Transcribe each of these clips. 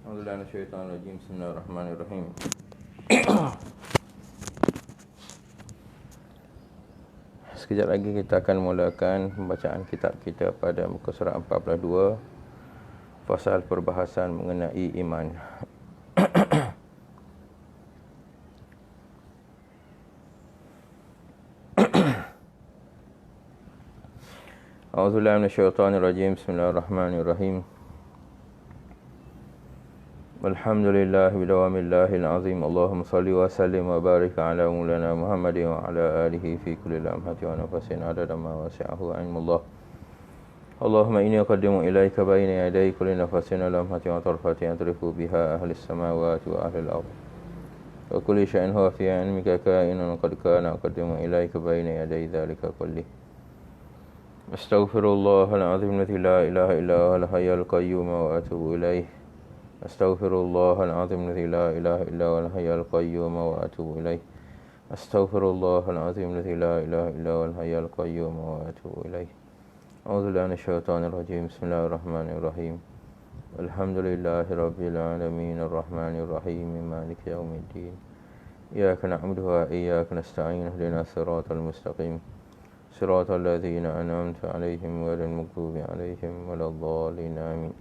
A'udzubillahi Bismillahirrahmanirrahim. Sekejap lagi kita akan mulakan pembacaan kitab kita pada muka surat 42, fasal perbahasan mengenai iman. A'udzubillahi minasyaitonirrajim. Bismillahirrahmanirrahim. Alhamdulillah bidawamillahil azim. Allahumma salli wa sallim wa barik ala maulana Muhammadin wa ala alihi fi kulli lamhatin wa nafasin adada ma wasi'ahu ilmullah. Allahumma inni aqaddimu ilaika bayna yaday kulli nafasin wa lamhatin wa tarfatin atrifu biha ahli samawati wa ahli al-ard. Wa kulli shay'in huwa fi ilmika ka'inun qad kana aqaddimu ilaika bayna yaday dhalika kulli. Astaghfirullahal azim alladzi la ilaha illa huwal hayyul qayyum wa atubu ilaih. Astaghfirullahal azim alladzi la ilaha illa huwal hayyul qayyum wa atubu ilaih. Astaghfirullahal azim alladzi la ilaha illa huwal hayyul qayyum wa atubu ilaih. A'udzubillahi minasyaitonir rajim. Bismillahirrahmanirrahim. Alhamdulillahi rabbil alamin arrahmanir rahim maliki yaumiddin. Iyyaka na'budu wa iyyaka nasta'in ihdinas siratal mustaqim. Siratal ladzina an'amta 'alaihim ghairil maghdubi 'alaihim waladdallin. Amin.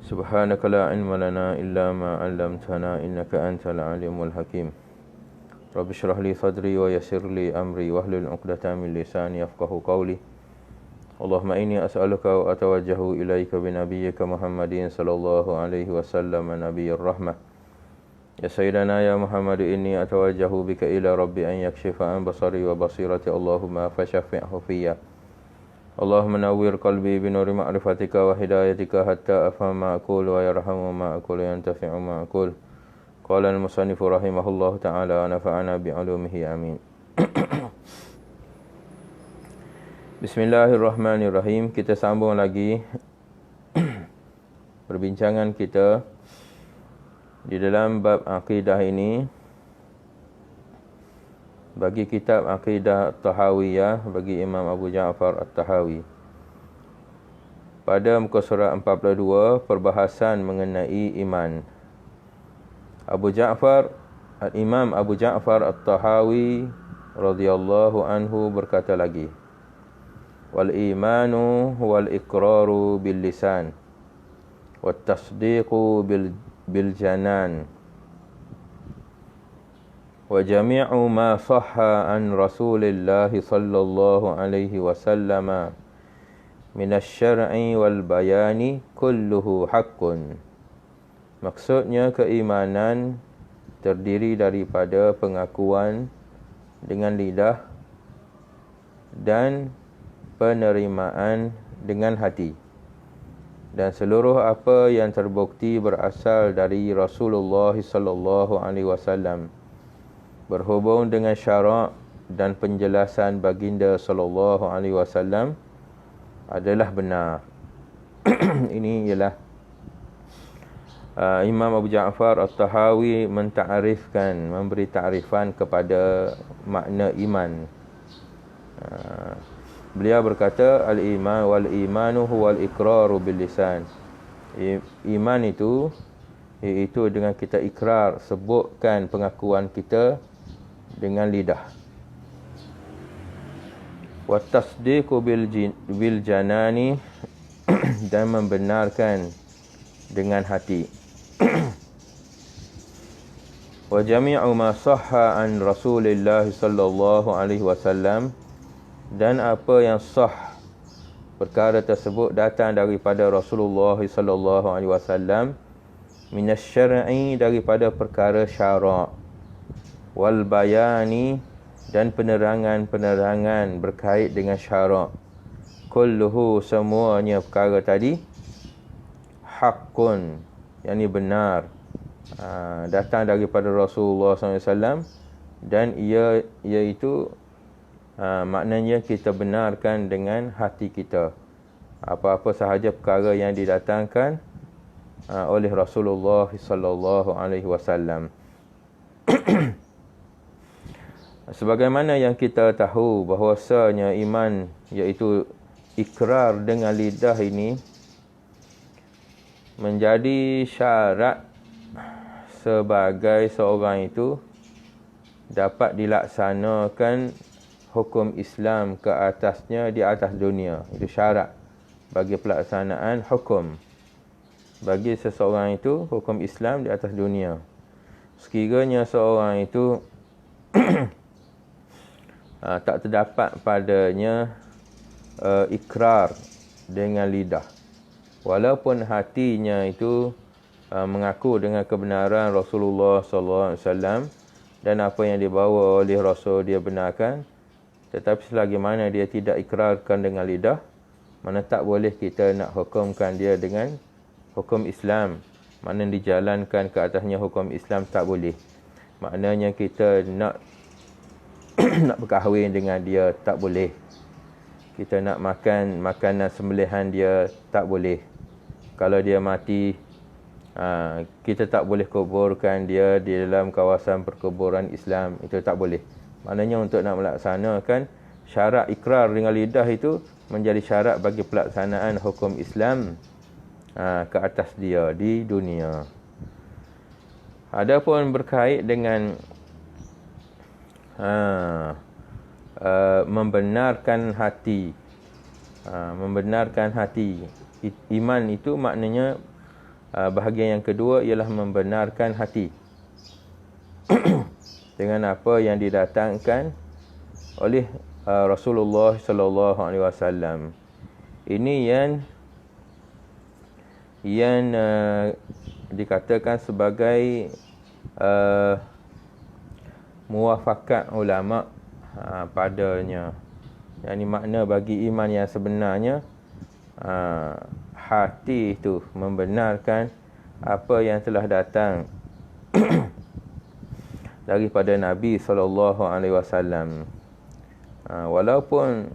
Subhanaka la ilma lana illa ma 'allamtana innaka antal alimul hakim. Rabbi shrah li sadri wa yassir li amri wahlul 'uqdatam min lisani yafqahu qawli. Allahumma inni as'aluka wa atawajjahu ilaika bi nabiyyika Muhammadin sallallahu alaihi wasallam nabiyyir rahmah. Ya sayyidana ya Muhammad inni atawajjahu bika ila rabbi an yakshifa an basari wa basirati Allahumma fashaffi'hu fiyya. Allahumma nawwir qalbi bi nuri ma'rifatika wa hidayatika hatta afhama ma aqulu wa yarhamu ma aqulu yantafi'u ma aqulu. Qala al-musannifu rahimahullahu ta'ala wa nafa'ana bi 'ulumihi amin. Bismillahirrahmanirrahim. Kita sambung lagi perbincangan kita di dalam bab akidah ini. Bagi kitab Aqidah At-Tahawiyah bagi Imam Abu Ja'far At-Tahawi, pada muka surat 42 perbahasan mengenai iman. Imam Abu Ja'far At-Tahawi radhiyallahu anhu berkata lagi, wal imanu wal iqraru bil lisan wat tasdiqu bil janan wa jami'u ma sahha an Rasulillah sallallahu alaihi wasallam min asy-syar'i wal bayani kulluhu haqqun. Maksudnya keimanan terdiri daripada pengakuan dengan lidah dan penerimaan dengan hati, dan seluruh apa yang terbukti berasal dari Rasulullah sallallahu alaihi wasallam berhubung dengan syarak dan penjelasan baginda sallallahu alaihi wasallam adalah benar. Ini ialah Imam Abu Ja'far At-Tahawi memberi ta'rifan kepada makna iman. Beliau berkata, al-iman wal imanu huwal iqraru bil lisan. Iman itu iaitu dengan kita ikrar, sebutkan pengakuan kita dengan lidah. Wa tasdiqu bil janani, dan membenarkan dengan hati. Wa jami'u ma sahha an Rasulillah sallallahu alaihi wasallam, dan apa yang sah perkara tersebut datang daripada Rasulullah sallallahu alaihi wasallam, minasy-syar'i, daripada perkara syarak, wal bayani, dan penerangan-penerangan berkait dengan syarak, kulluhu, semuanya perkara tadi, haqqun, yakni benar, datang daripada Rasulullah SAW, dan iaitu maknanya kita benarkan dengan hati kita apa-apa sahaja perkara yang didatangkan oleh Rasulullah sallallahu alaihi wasallam. Sebagaimana yang kita tahu bahawasanya iman iaitu ikrar dengan lidah ini menjadi syarat sebagai seorang itu dapat dilaksanakan hukum Islam ke atasnya di atas dunia. Itu syarat bagi pelaksanaan hukum bagi seseorang itu, hukum Islam di atas dunia. Sekiranya seorang itu tak terdapat padanya ikrar dengan lidah, walaupun hatinya itu mengaku dengan kebenaran Rasulullah SAW dan apa yang dibawa oleh Rasul dia benarkan, tetapi selagi mana dia tidak ikrarkan dengan lidah, mana tak boleh kita nak hukumkan dia dengan hukum Islam. Mana dijalankan ke atasnya hukum Islam tak boleh. Maknanya kita nak nak berkahwin dengan dia tak boleh. Kita nak makan makanan sembelihan dia tak boleh. Kalau dia mati, kita tak boleh kuburkan dia di dalam kawasan perkuburan Islam. Itu tak boleh. Maknanya untuk nak melaksanakan syarat ikrar dengan lidah itu menjadi syarat bagi pelaksanaan hukum Islam ke atas dia di dunia. Adapun berkait dengan membenarkan hati, membenarkan hati, iman itu maknanya bahagian yang kedua ialah membenarkan hati dengan apa yang didatangkan oleh Rasulullah sallallahu alaihi wasallam. Ini yang dikatakan sebagai muwafakat ulama padanya. Yang ini makna bagi iman yang sebenarnya, hati itu membenarkan apa yang telah datang daripada Nabi sallallahu alaihi wasallam. Walaupun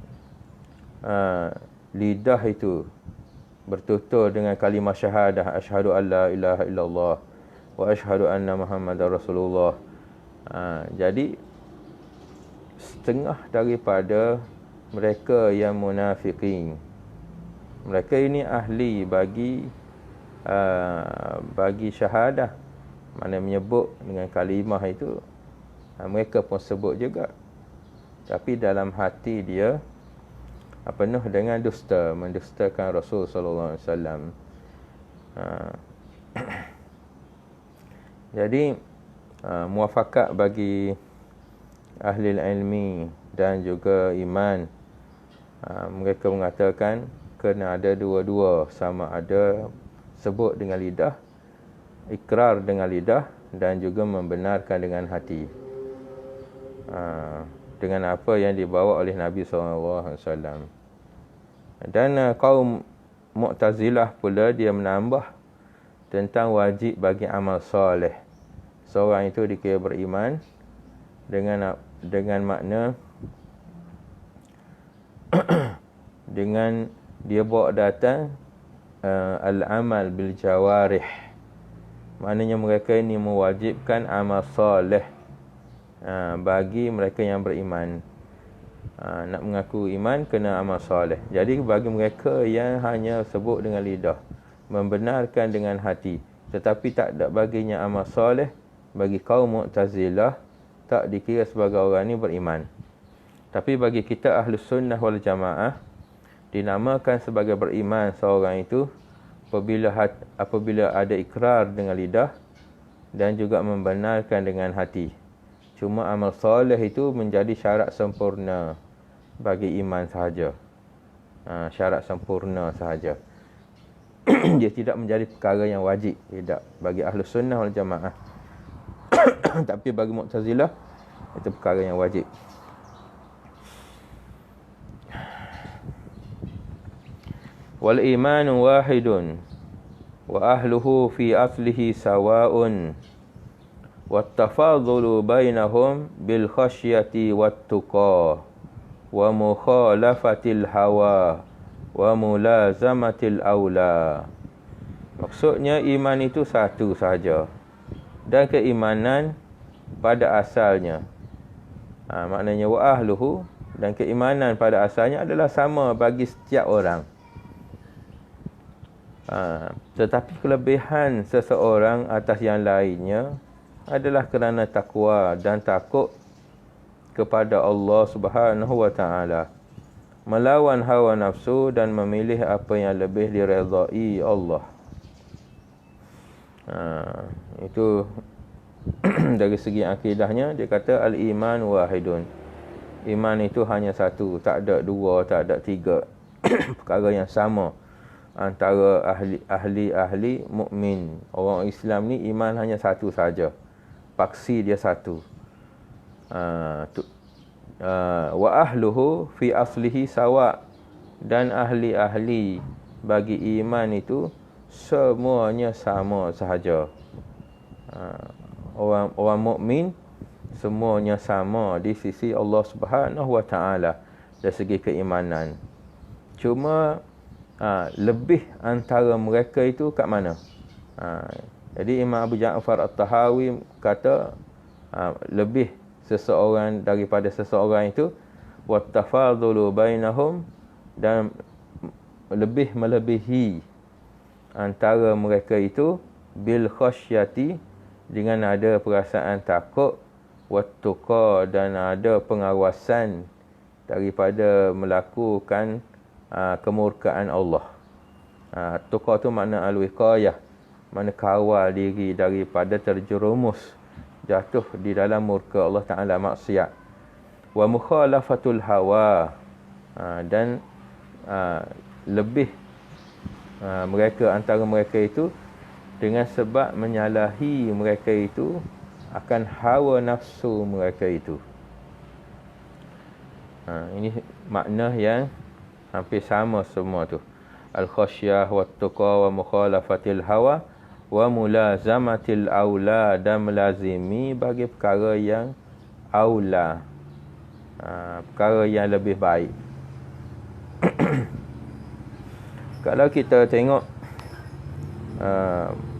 lidah itu bertutur dengan kalimah syahadah, asyhadu an la ilaha illallah wa asyhadu anna Muhammadar Rasulullah. Jadi setengah daripada mereka yang munafikin, mereka ini ahli bagi syahadah, mana menyebut dengan kalimah itu, mereka pun sebut juga, tapi dalam hati dia penuh dengan dusta, mendustakan Rasul sallallahu alaihi wasallam. Jadi muafakat bagi ahli ilmi dan juga iman, mereka mengatakan kena ada dua-dua, sama ada sebut dengan lidah, ikrar dengan lidah, dan juga membenarkan dengan hati, dengan apa yang dibawa oleh Nabi SAW. Dan kaum Mu'tazilah pula dia menambah tentang wajib bagi amal soleh. Seorang itu dikira beriman dengan makna dengan dia bawa datang al-amal bil jawarih. Maknanya mereka ini mewajibkan amal soleh bagi mereka yang beriman. Nak mengaku iman kena amal soleh. Jadi bagi mereka yang hanya sebut dengan lidah, membenarkan dengan hati, tetapi tak ada baginya amal soleh, bagi kaum Mu'tazilah tak dikira sebagai orang ni beriman. Tapi bagi kita Ahlus Sunnah wal Jamaah, dinamakan sebagai beriman seorang itu apabila ada ikrar dengan lidah dan juga membenarkan dengan hati. Cuma amal soleh itu menjadi syarat sempurna bagi iman sahaja. Syarat sempurna sahaja. Dia tidak menjadi perkara yang wajib, tidak, bagi Ahlus Sunnah wal Jamaah. Tapi bagi Mu'tazilah itu perkara yang wajib. Wal imanu wahidun wa ahluhu fi aslihi sawa'un wat tafadhulu bainahum bil khasyati wat tuqa wa mukhalafatil hawa wa mulazamatil aula. Maksudnya iman itu satu sahaja, dan keimanan pada asalnya, maknanya wa ahluhu, dan keimanan pada asalnya adalah sama bagi setiap orang. Tetapi kelebihan seseorang atas yang lainnya adalah kerana takwa dan takut kepada Allah Subhanahu wa taala, melawan hawa nafsu dan memilih apa yang lebih diredai Allah. Itu dari segi akidahnya dia kata al-iman wahidun. Iman itu hanya satu, tak ada dua, tak ada tiga. Perkara yang sama antara ahli mukmin. Orang Islam ni iman hanya satu saja. Paksi dia satu. Wa ahluhu fi aslihi sawa, dan ahli bagi iman itu semuanya sama sahaja. Orang mukmin semuanya sama di sisi Allah Subhanahu wa taala dari segi keimanan. Cuma lebih antara mereka itu kat mana? Jadi Imam Abu Ja'far At-Tahawi kata lebih seseorang daripada seseorang itu wattafadhulu bainahum, dan lebih melebihi antara mereka itu bil khasyati, dengan ada perasaan takut, wattuqa, dan ada pengawasan daripada melakukan kemurkaan Allah. Tuqa tu makna al-wiqayah, makna kawal diri daripada terjerumus jatuh di dalam murka Allah Ta'ala, maksiat. Wa mukhalafatul hawa, dan lebih mereka, antara mereka itu dengan sebab menyalahi mereka itu akan hawa nafsu mereka itu. Ini makna yang hampir sama semua tu. Al-khasyah wat-tuqa wa mukhalafatil hawa wa mulazamatil aula, dan melazimi bagi perkara yang aula, perkara yang lebih baik. Kalau kita tengok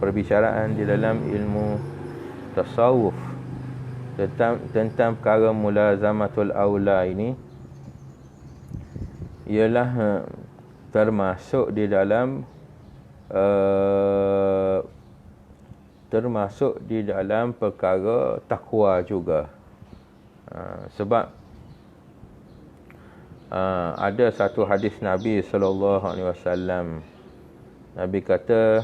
perbicaraan di dalam ilmu tasawuf tentang perkara mulazamatul aula ini, ialah termasuk di dalam perkara takwa juga. Sebab ada satu hadis Nabi sallallahu alaihi wasallam, Nabi kata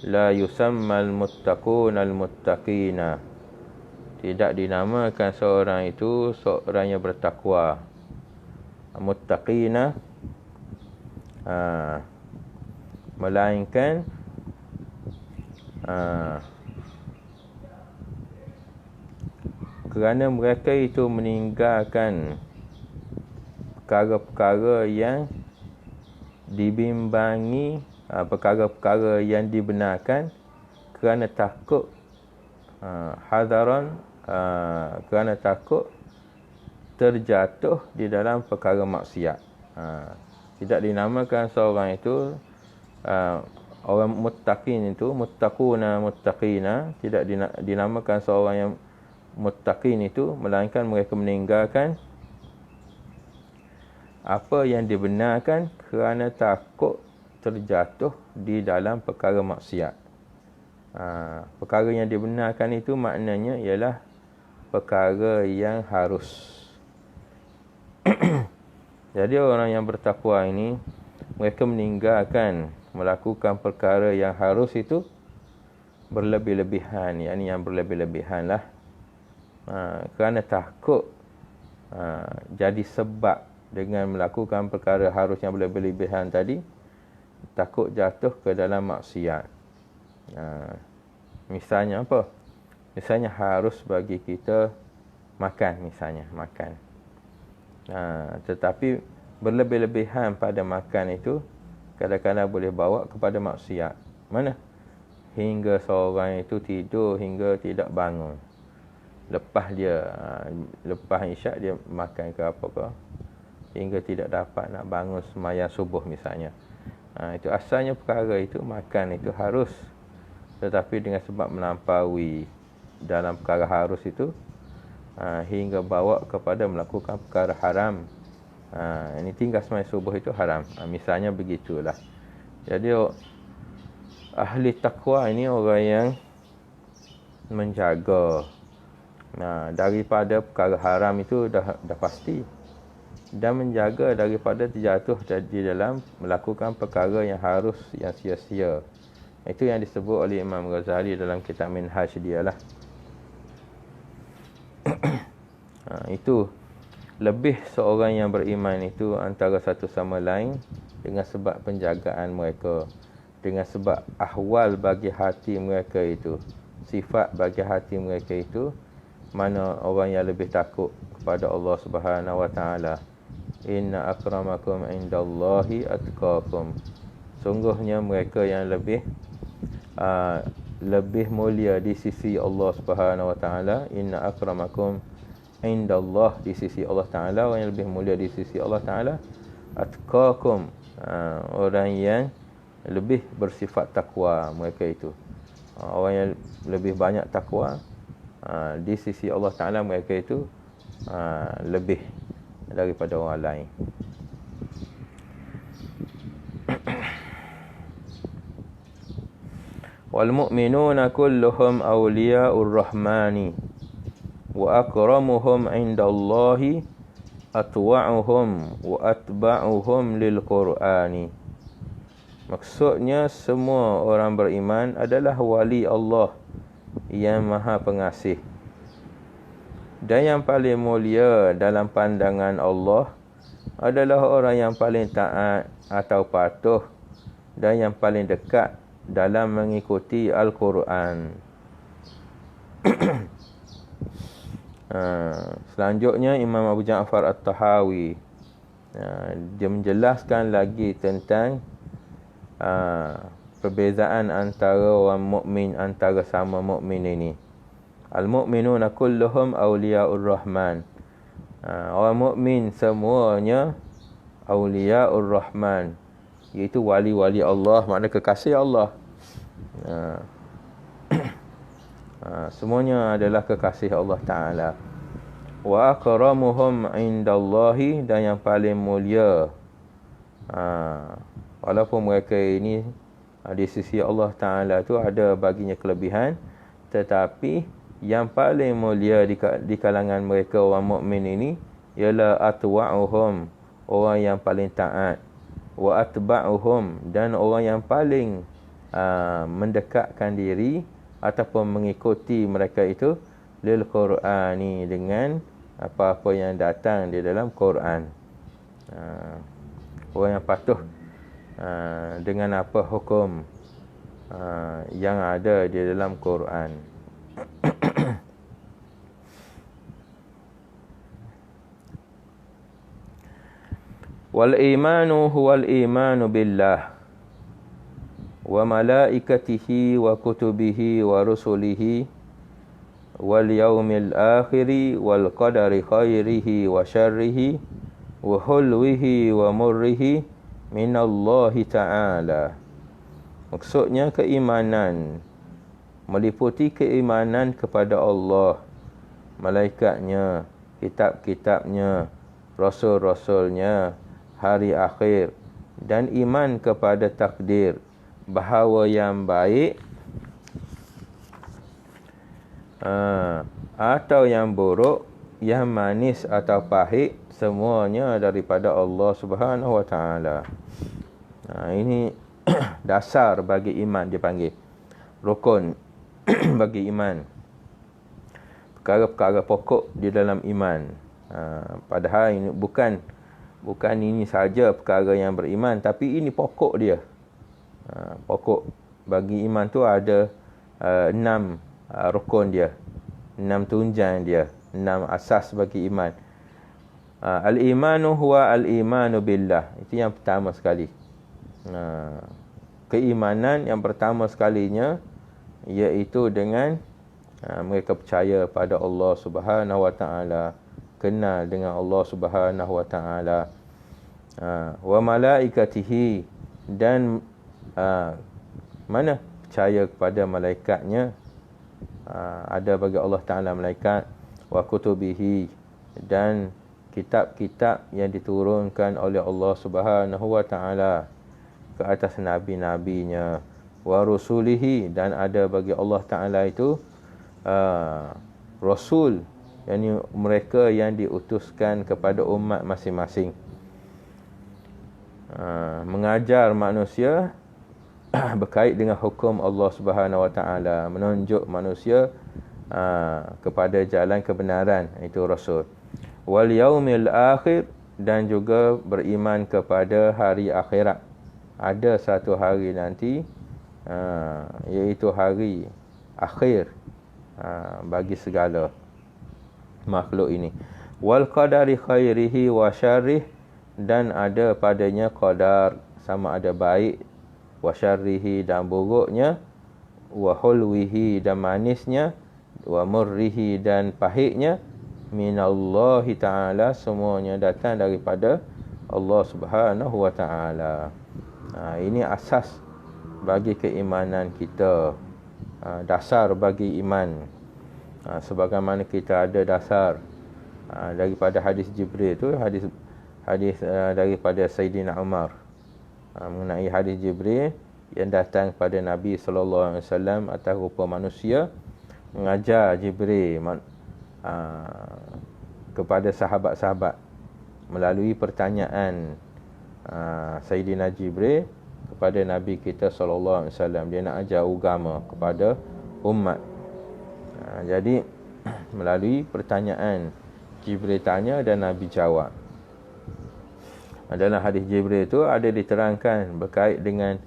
la yusammal muttaqunal muttaqina, tidak dinamakan seorang itu seorang yang bertakwa. Muttaqina melainkan kerana mereka itu meninggalkan perkara-perkara yang dibimbangi, perkara-perkara yang dibenarkan, kerana takut hadaran, kerana takut terjatuh di dalam perkara maksiat. Tidak dinamakan seorang itu orang muttaqin itu, muttaquna muttaqina, tidak dinamakan seorang yang muttaqin itu, melainkan mereka meninggalkan apa yang dibenarkan kerana takut terjatuh di dalam perkara maksiat. Perkara yang dibenarkan itu maknanya ialah perkara yang harus. Jadi orang yang bertakwa ini, mereka meninggalkan melakukan perkara yang harus itu berlebih-lebihan, yakni yang berlebih-lebihan lah, kerana takut jadi sebab dengan melakukan perkara harus yang berlebih-lebihan tadi, takut jatuh ke dalam maksiat. Misalnya apa? Misalnya harus bagi kita makan, misalnya makan. Tetapi berlebih-lebihan pada makan itu kadang-kadang boleh bawa kepada maksiat. Mana? Hingga seorang itu tidur hingga tidak bangun. Lepas isyak dia makan ke apa ke, hingga tidak dapat nak bangun sembahyang subuh misalnya. Itu asalnya perkara itu, makan itu harus, tetapi dengan sebab melampaui dalam perkara harus itu, hingga bawa kepada melakukan perkara haram. Ini tinggal sembahyang subuh itu haram. Misalnya begitulah. Jadi Ahli takwa ini orang yang menjaga. Daripada perkara haram itu dah pasti. Dan menjaga daripada terjatuh di dalam melakukan perkara yang harus, yang sia-sia. Itu yang disebut oleh Imam Ghazali dalam kitab Minhaj dia lah. Itu lebih seorang yang beriman itu antara satu sama lain dengan sebab penjagaan mereka, dengan sebab ahwal bagi hati mereka itu, sifat bagi hati mereka itu. Mana orang yang lebih takut kepada Allah Subhanahu Wa Taala. Inna akramakum indallahi atqakum. Sungguhnya mereka yang lebih mulia di sisi Allah Subhanahu Wa Taala. Inna akramakum indallah, di sisi Allah Taala, orang yang lebih mulia di sisi Allah Taala. Atqakum, orang yang lebih bersifat takwa mereka itu. Orang yang lebih banyak takwa di sisi Allah Taala, mereka itu lebih daripada orang lain. Wal mu'minuna kulluhum awliya'ur rahmani wa akramuhum 'indallahi atwa'uhum wa atba'uhum lil Qur'ani. Maksudnya semua orang beriman adalah wali Allah yang Maha Pengasih. Dan yang paling mulia dalam pandangan Allah adalah orang yang paling taat atau patuh dan yang paling dekat dalam mengikuti Al-Quran. Selanjutnya Imam Abu Ja'far At-Tahawi dia menjelaskan lagi tentang perbezaan antara orang mukmin, antara sama mukmin ini. Al-mu'minuna kulluhum awliya'ur rahman. Orang mukmin semuanya awliya'ur rahman, iaitu wali-wali Allah, makna kekasih Allah. Semuanya adalah kekasih Allah Ta'ala. Wa akramuhum indallahi, dan yang paling mulia, walaupun mereka ini di sisi Allah Ta'ala tu ada baginya kelebihan, tetapi yang paling mulia di kalangan mereka orang mukmin ini ialah atwa'uhum, orang yang paling taat, wa atba'uhum, dan orang yang paling mendekatkan diri ataupun mengikuti mereka itu lil Qur'ani, dengan apa-apa yang datang di dalam Quran. Orang yang patuh dengan apa hukum yang ada di dalam Quran. Wal imanu huwal imanu billah wa malaikatihi wa kutubihi wa rusulihi wal yaumil akhiri wal qadari khairihi wa syarrihi wa hulwihi wa murrihi minallahi ta'ala. Maksudnya keimanan meliputi keimanan kepada Allah, malaikatnya, kitab-kitabnya, rasul-rasulnya, hari akhir, dan iman kepada takdir, bahawa yang baik atau yang buruk, yang manis atau pahit, semuanya daripada Allah Subhanahu Wa Taala. Ini dasar bagi iman, dipanggil rukun bagi iman, perkara-perkara pokok di dalam iman. Padahal ini bukan ini saja perkara yang beriman, tapi ini pokok dia. Pokok bagi iman tu ada 6 rukun dia, 6 tunjang dia, 6 asas bagi iman. Al-imanu huwa al-imanu billah. Itu yang pertama sekali. Keimanan yang pertama sekalinya iaitu dengan mereka percaya pada Allah Subhanahu Wa Taala, kenal dengan Allah Subhanahu Wa Taala, wa malaikatihi, dan mana percaya kepada malaikatnya, ada bagi Allah Taala malaikat, wa kutubihi, dan kitab-kitab yang diturunkan oleh Allah Subhanahu Wa Taala ke atas nabi-nabinya, wa rusulihi, dan ada bagi Allah Ta'ala itu rasul, yakni mereka yang diutuskan kepada umat masing-masing, mengajar manusia berkait dengan hukum Allah Subhanahu Wa Ta'ala, menunjuk manusia kepada jalan kebenaran, itu rasul. Wal yaumil akhir, dan juga beriman kepada hari akhirat. Ada satu hari nanti, iaitu hari akhir bagi segala makhluk ini. Wal qadari khairihi wa syarrih, dan ada padanya qadar, sama ada baik, wa syarrihi, dan buruknya, wa hulwihi, dan manisnya, wa murrihi, dan pahitnya, minallahi ta'ala, semuanya datang daripada Allah Subhanahu Wa Ta'ala. Ini asas bagi keimanan kita, dasar bagi iman. Sebagaimana kita ada dasar daripada hadis Jibril tu, hadis daripada Sayyidina Umar, mengenai hadis Jibril yang datang kepada Nabi sallallahu alaihi wasallam atas rupa manusia, mengajar Jibril kepada sahabat-sahabat melalui pertanyaan Sayyidina Jibril kepada Nabi kita sallallahu alaihi wasallam. Dia nak ajar agama kepada umat. Jadi melalui pertanyaan, Jibril tanya dan Nabi jawab. Dalam hadis Jibril itu ada diterangkan berkait dengan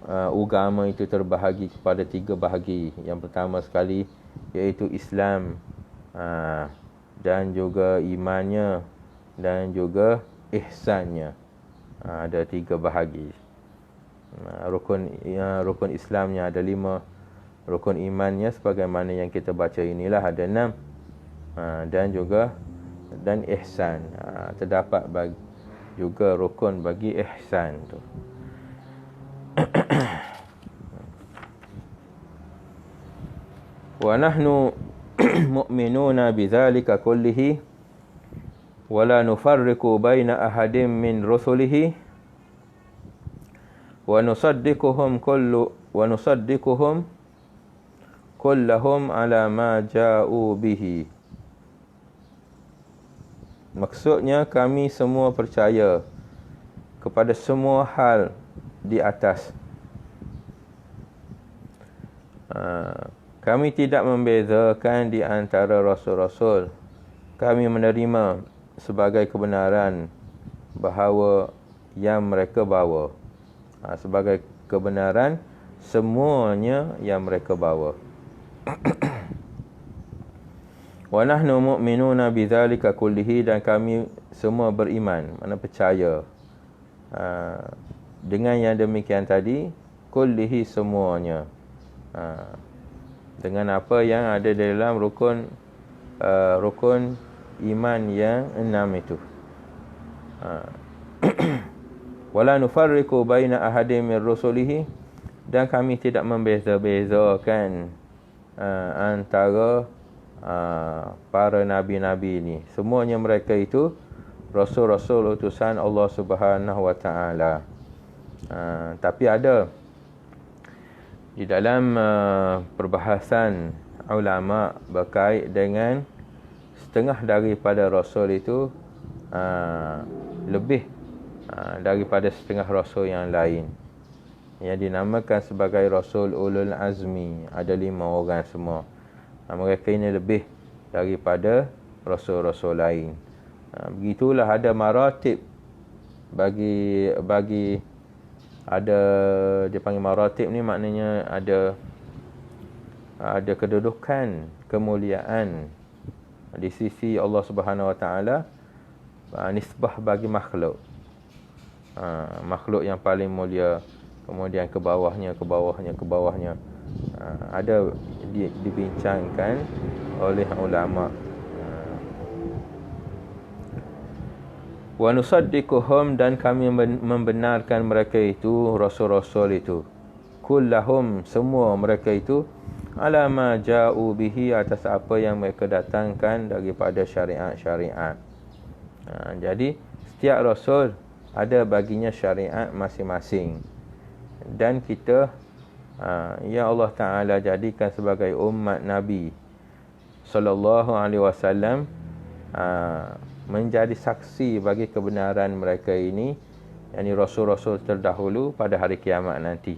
agama itu terbahagi kepada 3 bahagi. Yang pertama sekali iaitu Islam, dan juga imannya, dan juga ihsannya. Ada 3 bahagi. Rukun Islamnya ada 5, rukun imannya sebagaimana yang kita baca inilah ada 6, dan ihsan. Terdapat juga rukun bagi ihsan tu. Wa nahnu mu'minuna bidzalika kullihi wa la nufarriqu baina ahadin min rusulihi wa nusaddiquhum kullahum ala ma ja'u bihi. Maksudnya kami semua percaya kepada semua hal di atas. Kami tidak membezakan di antara rasul-rasul. Kami menerima sebagai kebenaran bahawa yang mereka bawa. Sebagai kebenaran semuanya yang mereka bawa. Wa nahnu mu'minuna bidzalika kullihi, dan kami semua beriman, makna percaya dengan yang demikian tadi, kullihi, semuanya, dengan apa yang ada dalam rukun iman yang 6 itu. Wala nufarriqu baina ahadin min rusulihi, dan kami tidak membeza-bezakan antara para nabi-nabi ini. Semuanya mereka itu rasul-rasul utusan Allah Subhanahu Wa Ta'ala. Tapi ada di dalam perbahasan ulama berkait dengan setengah daripada rasul itu lebih daripada setengah rasul yang lain, yang dinamakan sebagai rasul ulul azmi. Ada 5 orang semua. Mereka ini lebih daripada rasul-rasul lain. Begitulah ada maratib bagi ada, dia panggil maratib ni, maknanya ada kedudukan, kemuliaan di sisi Allah Subhanahu Wa Ta'ala, nisbah bagi makhluk. Makhluk yang paling mulia, kemudian ke bawahnya, ada dibincangkan oleh ulama. Wa nusaddiquhum, dan kami membenarkan mereka itu, rasul-rasul itu, kullahum, semua mereka itu, ala ma ja'u bihi, atas apa yang mereka datangkan daripada syariat-syariat. Jadi setiap rasul ada baginya syariat masing-masing, dan kita yang Allah Ta'ala jadikan sebagai umat Nabi sallallahu alaihi wasallam, menjadi saksi bagi kebenaran mereka ini, yakni rasul-rasul terdahulu pada hari kiamat nanti.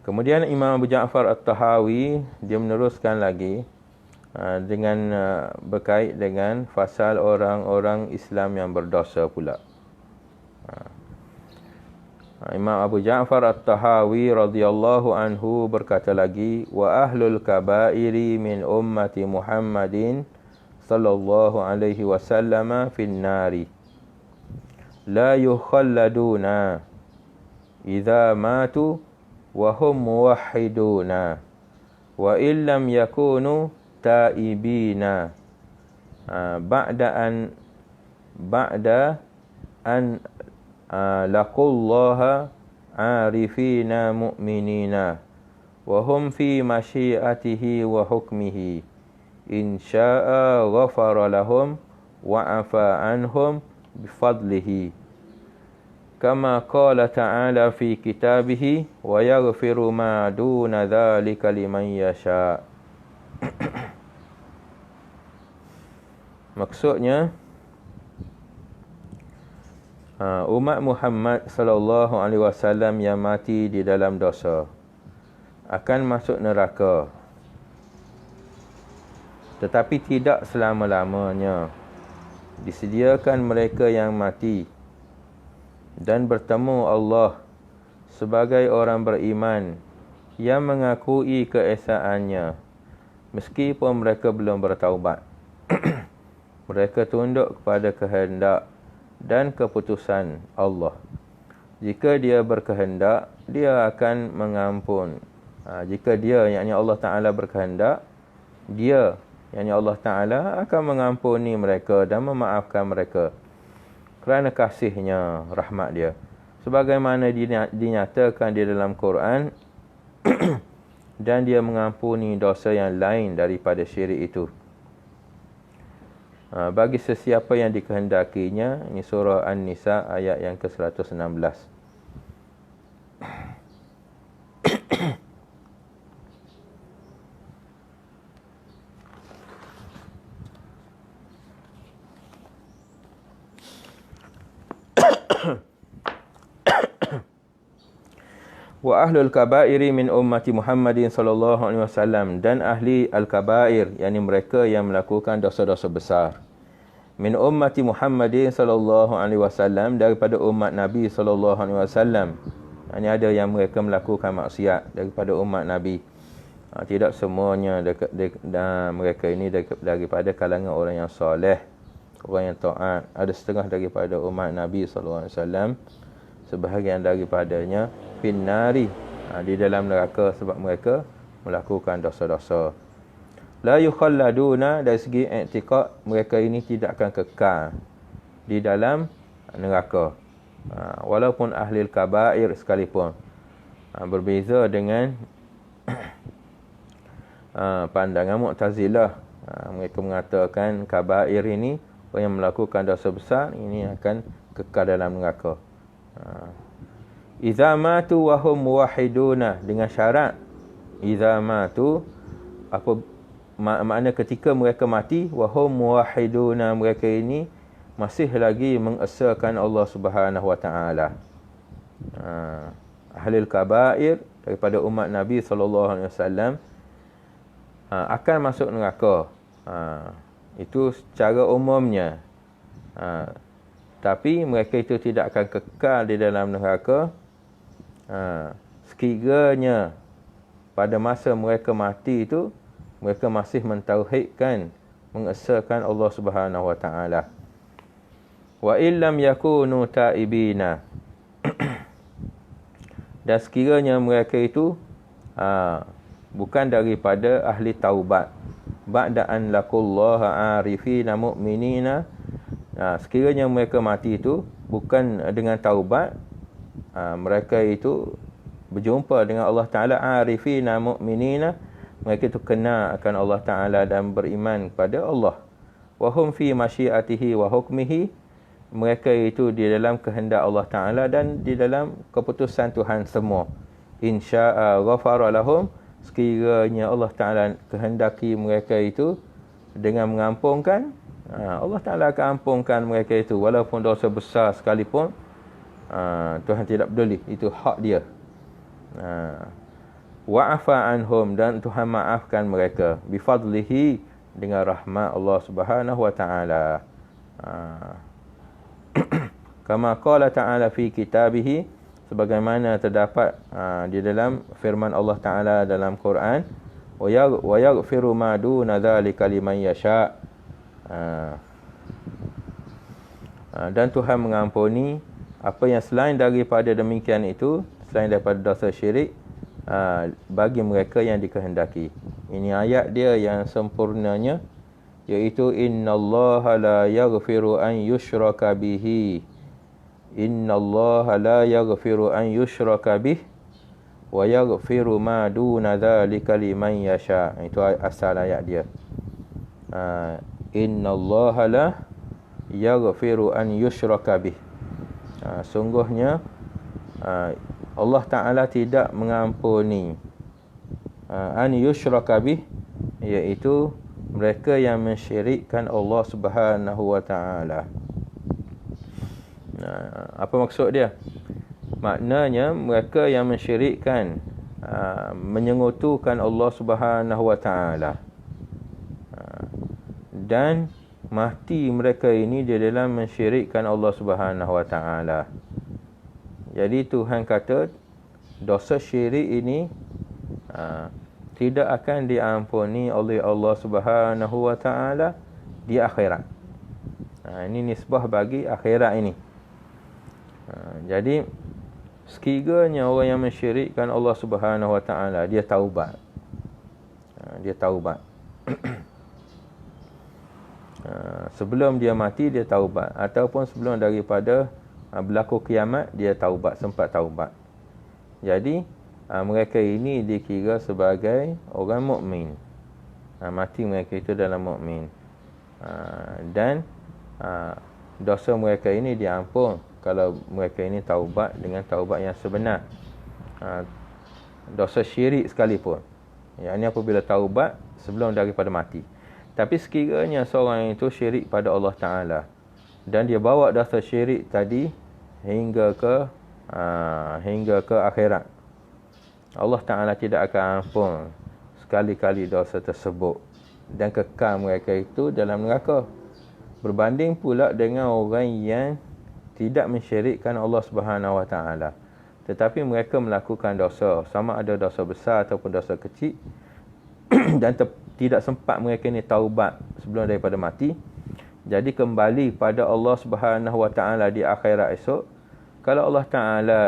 Kemudian Imam Abu Ja'far At-Tahawi dia meneruskan lagi dengan berkait dengan fasal orang-orang Islam yang berdosa pula. Imam Abu Ja'far At-Tahawi radhiyallahu anhu berkata lagi, wa ahlul kabairi min ummati Muhammadin sallallahu alaihi wasallam fin nari la yukhalladuna idza matu wa hum muwahhiduna wa illam yakunu taibina ba'da an laqullaha arifina mu'minina wa hum fi masyiatihi wa hukmihi in syaa'a ghafara lahum wa afa anhum bifadlihi kama qala ta'ala fi kitabihi wa yaghfiru ma duna dzalika liman yasha. Maksudnya umat Muhammad sallallahu alaihi wasallam yang mati di dalam dosa akan masuk neraka, tetapi tidak selama-lamanya. Disediakan mereka yang mati dan bertemu Allah sebagai orang beriman yang mengakui keesaannya meskipun mereka belum bertaubat. Mereka tunduk kepada kehendak dan keputusan Allah. Jika dia berkehendak, dia akan mengampun. Jika dia, yakni Allah Ta'ala berkehendak, dia, yakni Allah Ta'ala akan mengampuni mereka dan memaafkan mereka kerana kasihnya, rahmat dia. Sebagaimana dinyatakan di dalam Quran, dan dia mengampuni dosa yang lain daripada syirik itu. Bagi sesiapa yang dikehendakinya. Ini surah An-Nisa ayat yang ke-116. Wa ahlul kabairi min ummati Muhammadin sallallahu alaihi wasallam, dan ahli al-kabair, yakni mereka yang melakukan dosa-dosa besar, min ummati Muhammadin sallallahu alaihi wasallam, daripada umat Nabi sallallahu alaihi wasallam. Ini ada yang mereka melakukan maksiat daripada umat Nabi. Tidak semuanya mereka ini daripada kalangan orang yang soleh, orang yang taat. Ada setengah daripada umat Nabi sallallahu alaihi wasallam, sebahagian daripadanya finnari, di dalam neraka sebab mereka melakukan dosa-dosa. La yukhalladuna, dari segi i'tiqad mereka ini tidak akan kekal di dalam neraka, walaupun ahli kabair sekalipun. Berbeza dengan pandangan Mu'tazilah. Mereka mengatakan kabair ini, orang yang melakukan dosa besar ini akan kekal dalam neraka. Idza matu wa hum muwahhiduna, dengan syarat idza matu, apa makna ketika mereka mati, wa hum muwahhiduna, mereka ini masih lagi mengesahkan Allah Subhanahu wa taala. Ahlul kabair daripada umat Nabi sallallahu alaihi wasallam akan masuk neraka. Itu secara umumnya. Tapi mereka itu tidak akan kekal di dalam neraka sekiranya pada masa mereka mati itu mereka masih mentauhidkan, mengesahkan Allah Subhanahu wa taala. Wa illam yakunu taibina, dan sekiranya mereka itu bukan daripada ahli taubat, ba'da an laqullaha arifina mu'minina, sekiranya mereka mati itu bukan dengan taubat, mereka itu berjumpa dengan Allah Ta'ala, arifina mu'minina, mereka itu kenal akan Allah Ta'ala dan beriman kepada Allah. Wahum fi masyiatihi wa hukmihi, mereka itu di dalam kehendak Allah Ta'ala dan di dalam keputusan Tuhan semua. Insya'a ghafara lahum, sekiranya Allah Ta'ala kehendaki mereka itu dengan mengampunkan, Allah Ta'ala akan ampunkan mereka itu walaupun dosa besar sekalipun. Tuhan tidak peduli, itu hak dia. Wa'afa anhum, dan Tuhan maafkan mereka bifadlihi, dengan rahmat Allah Subhanahu wa Ta'ala. Kama qala ta'ala fi kitabihi, sebagaimana terdapat di dalam firman Allah Ta'ala dalam Quran, wa yaghfiru ma duna dzalika liman yasha. Dan Tuhan mengampuni apa yang selain daripada demikian itu, selain daripada dosa syirik, bagi mereka yang dikehendaki. Ini ayat dia yang sempurnanya, iaitu innallaha la yaghfiru an yushraka bihi, innallaha la yaghfiru an yushraka bih wa yaghfiru ma duna dzalika liman yasha. Itu asal ayat dia. Innallaha la yaghfiru an yushraka bih. Sungguhnya Allah Ta'ala tidak mengampuni an yushraka bih, iaitu mereka yang mensyirikkan Allah Subhanahu wa Ta'ala. Apa maksud dia? Maknanya mereka yang mensyirikkan, menyengutukan Allah Subhanahu wa Ta'ala, dan mati mereka ini di dalam mensyirikkan Allah Subhanahu wa Ta'ala. Jadi Tuhan kata dosa syirik ini tidak akan diampuni oleh Allah Subhanahu wa Ta'ala di akhirat. Ini nisbah bagi akhirat ini. Jadi sekiranya orang yang mensyirikkan Allah Subhanahu wa Ta'ala, dia taubat. Dia taubat. Sebelum dia mati dia taubat, ataupun sebelum daripada berlaku kiamat dia taubat, sempat taubat. Jadi mereka ini dikira sebagai orang mukmin. Mati mereka itu dalam mukmin. Dan dosa mereka ini diampun kalau mereka ini taubat dengan taubat yang sebenar. Dosa syirik sekalipun, yakni apabila taubat sebelum daripada mati. Tapi sekiranya seorang itu syirik pada Allah Ta'ala dan dia bawa dosa syirik tadi hingga ke akhirat, Allah Ta'ala tidak akan ampun sekali-kali dosa tersebut dan kekal mereka itu dalam neraka. Berbanding pula dengan orang yang tidak mensyirikkan Allah Subhanahu wa Ta'ala, tetapi mereka melakukan dosa, sama ada dosa besar ataupun dosa kecil, dan tidak sempat mereka ini taubat sebelum daripada mati. Jadi kembali pada Allah Subhanahu wa Ta'ala di akhirat esok, kalau Allah Ta'ala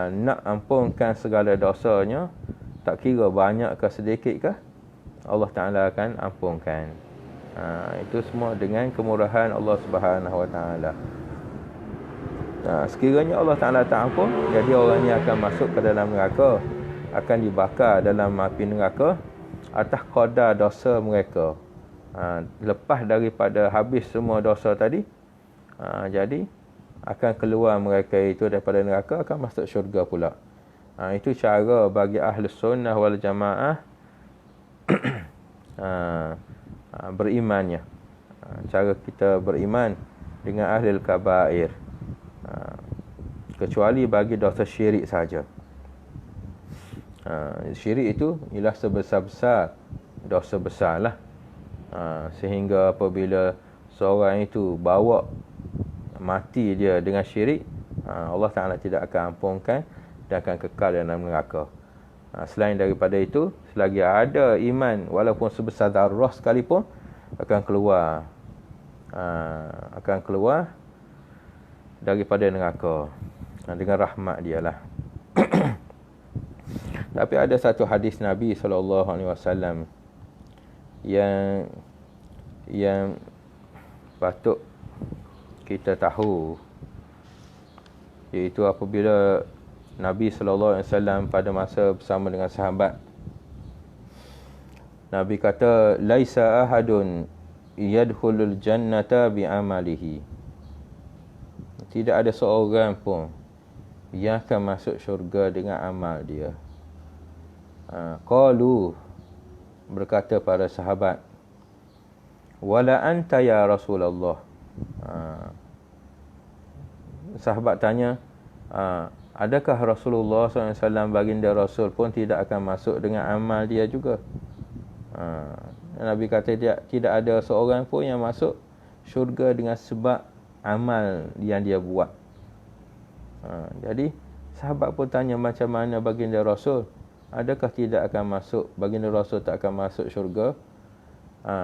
nak ampunkan segala dosanya, tak kira banyak ke sedikit ke, Allah Ta'ala akan ampunkan. Itu semua dengan kemurahan Allah Subhanahu wa Ta'ala. Sekiranya Allah Ta'ala tak ampun, jadi orang ini akan masuk ke dalam neraka, akan dibakar dalam api neraka atas qadar dosa mereka. Lepas daripada habis semua dosa tadi, jadi akan keluar mereka itu daripada neraka, akan masuk syurga pula. Itu cara bagi ahli sunnah wal jamaah berimannya. Cara kita beriman dengan ahli kabair, kecuali bagi dosa syirik saja. Syirik itu ialah sebesar-besar dosa besar lah. Sehingga apabila seorang itu bawa mati dia dengan syirik, Allah Ta'ala tidak akan ampunkan dan akan kekal dalam neraka. Selain daripada itu, selagi ada iman walaupun sebesar darah sekalipun, akan keluar daripada neraka dengan rahmat dia lah. Tapi ada satu hadis Nabi SAW yang patut kita tahu, iaitu apabila Nabi SAW pada masa bersama dengan sahabat. Nabi kata, laisa ahadun yadkhulul jannata bi'amalihi. Tidak ada seorang pun yang akan masuk syurga dengan amal dia. Qalu, berkata para sahabat, wala anta ya Rasulullah. Sahabat tanya, adakah Rasulullah SAW, baginda Rasul pun tidak akan masuk dengan amal dia juga? Nabi kata tidak ada seorang pun yang masuk syurga dengan sebab amal yang dia buat. Jadi sahabat pun tanya, macam mana baginda Rasul? Adakah tidak akan masuk, baginda Rasul tak akan masuk syurga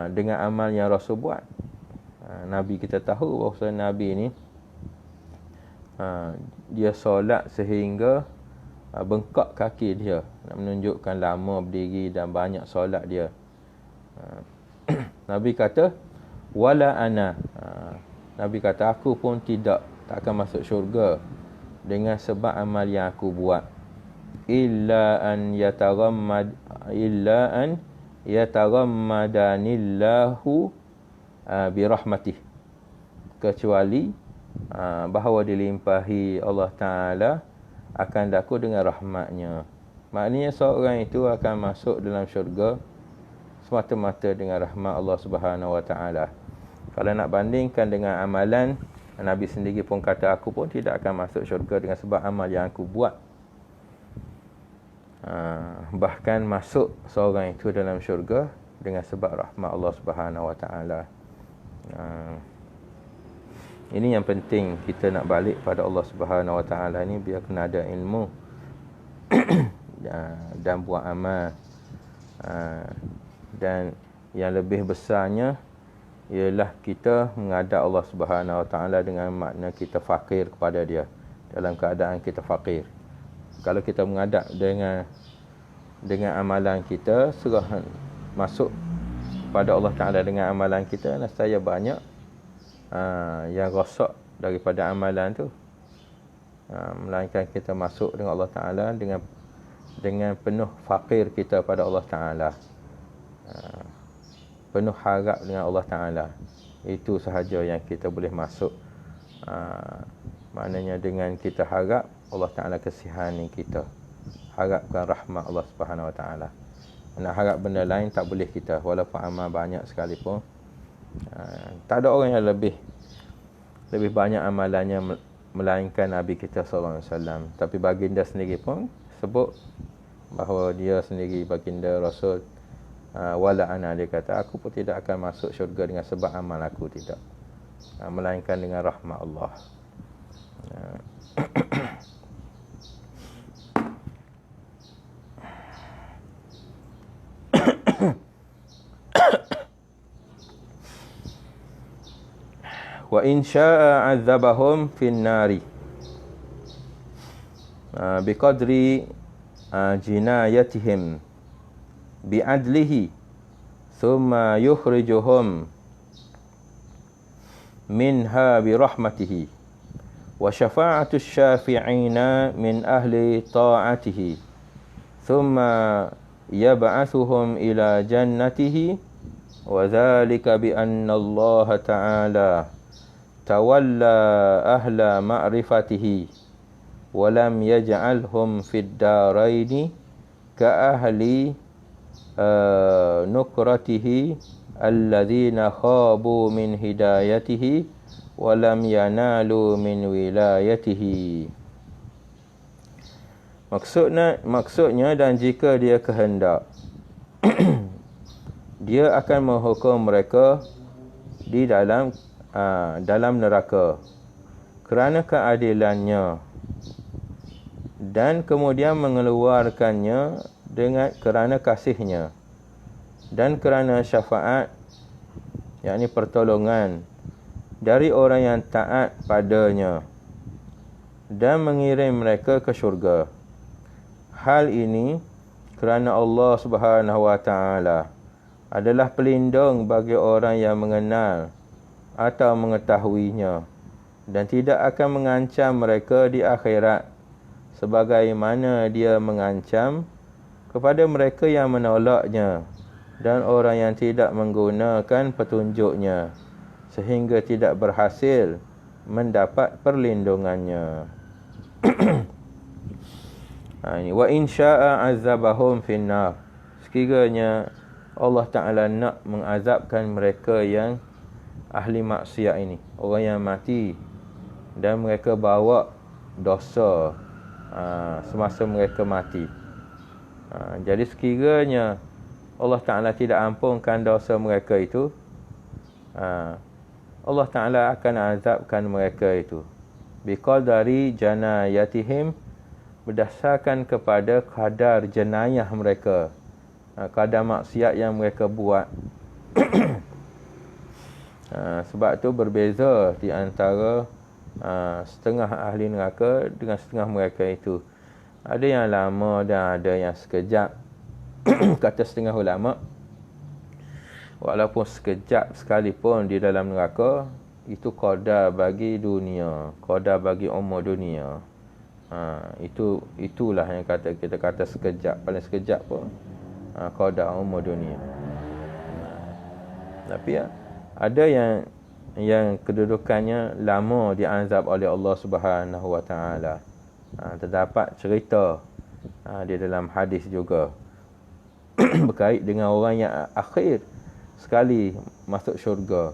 dengan amal yang Rasul buat? Nabi kita tahu bahawa Nabi ni dia solat sehingga bengkak kaki dia, nak menunjukkan lama berdiri dan banyak solat dia. Nabi kata, wala ana. Nabi kata, aku pun tak akan masuk syurga dengan sebab amal yang aku buat. Illa an yatagammadanillahu birahmatih. Kecuali bahawa dilimpahi Allah Ta'ala akan daku dengan rahmatnya. Maknanya seorang itu akan masuk dalam syurga semata-mata dengan rahmat Allah Subhanahu Wa Ta'ala. Kalau nak bandingkan dengan amalan, Nabi sendiri pun kata, aku pun tidak akan masuk syurga dengan sebab amal yang aku buat. Bahkan masuk seorang itu dalam syurga dengan sebab rahmat Allah Subhanahu Wa Ta'ala. Ini yang penting, kita nak balik pada Allah Subhanahu Wa Ta'ala ni biar kena ada ilmu dan buat amal. Dan yang lebih besarnya ialah kita menghadap Allah Subhanahu Wa Ta'ala dengan makna kita fakir kepada dia, dalam keadaan kita fakir. Kalau kita menghadap dengan amalan kita, serah masuk pada Allah Ta'ala dengan amalan kita, nescaya banyak yang rosak daripada amalan tu. Melainkan kita masuk dengan Allah Ta'ala dengan penuh fakir kita pada Allah Ta'ala, penuh harap dengan Allah Ta'ala. Itu sahaja yang kita boleh masuk. Maknanya dengan kita harap Allah Ta'ala kasihani kita, harapkan rahmat Allah Subhanahu Wa Ta'ala. Nak harap benda lain tak boleh kita, walaupun amal banyak sekalipun. Tak ada orang yang lebih banyak amalannya melainkan Nabi kita SAW. Tapi baginda sendiri pun sebut bahawa dia sendiri, baginda Rasul, wala ana, dia kata, aku pun tidak akan masuk syurga dengan sebab amal aku, tidak, melainkan dengan rahmat Allah. Wa in syaa'a 'adzabahum fin nari biqadri jinayatihim bi'adlihi thumma yukhrijuhum minha birahmatihi wa syafa'atu syafi'ina min ahli ta'atihi thumma yab'athuhum ila jannatihi wa dhalika bi anna Allah ta'ala tawalla ahla ma'rifatihi wa lam yaj'alhum fid daraini ka ahli nukratihi alladhina khabu min hidayatihi wa lam yanalu min wilayatihi. Maksudnya dan jika dia kehendak dia akan menghukum mereka di dalam neraka kerana keadilannya, dan kemudian mengeluarkannya kerana kasihnya, dan kerana syafaat, yakni pertolongan dari orang yang taat padanya, dan mengirim mereka ke syurga. Hal ini kerana Allah Subhanahu Wa Ta'ala adalah pelindung bagi orang yang mengenal atau mengetahuinya, dan tidak akan mengancam mereka di akhirat sebagaimana dia mengancam kepada mereka yang menolaknya dan orang yang tidak menggunakan petunjuknya sehingga tidak berhasil mendapat perlindungannya. Ini wa in syaa'a 'adzabahum finnar. Sekiranya Allah Taala nak mengazabkan mereka yang ahli maksiat ini, orang yang mati dan mereka bawa dosa semasa mereka mati. Jadi sekiranya Allah Taala tidak ampunkan dosa mereka itu, Allah Taala akan azabkan mereka itu biqadari janayatihim, berdasarkan kepada kadar jenayah mereka, kadar maksiat yang mereka buat. Sebab tu berbeza di antara setengah ahli neraka dengan setengah mereka itu. Ada yang lama dan ada yang sekejap. Kata setengah ulama, walaupun sekejap sekalipun di dalam neraka, itu qadar bagi dunia, qadar bagi umur dunia. Itulah yang kita kata sekejap, paling sekejap pun qadar umur dunia. Tapi ada yang kedudukannya lama diazab oleh Allah Subhanahu Wa Taala. Terdapat cerita di dalam hadis juga berkait dengan orang yang akhir sekali masuk syurga.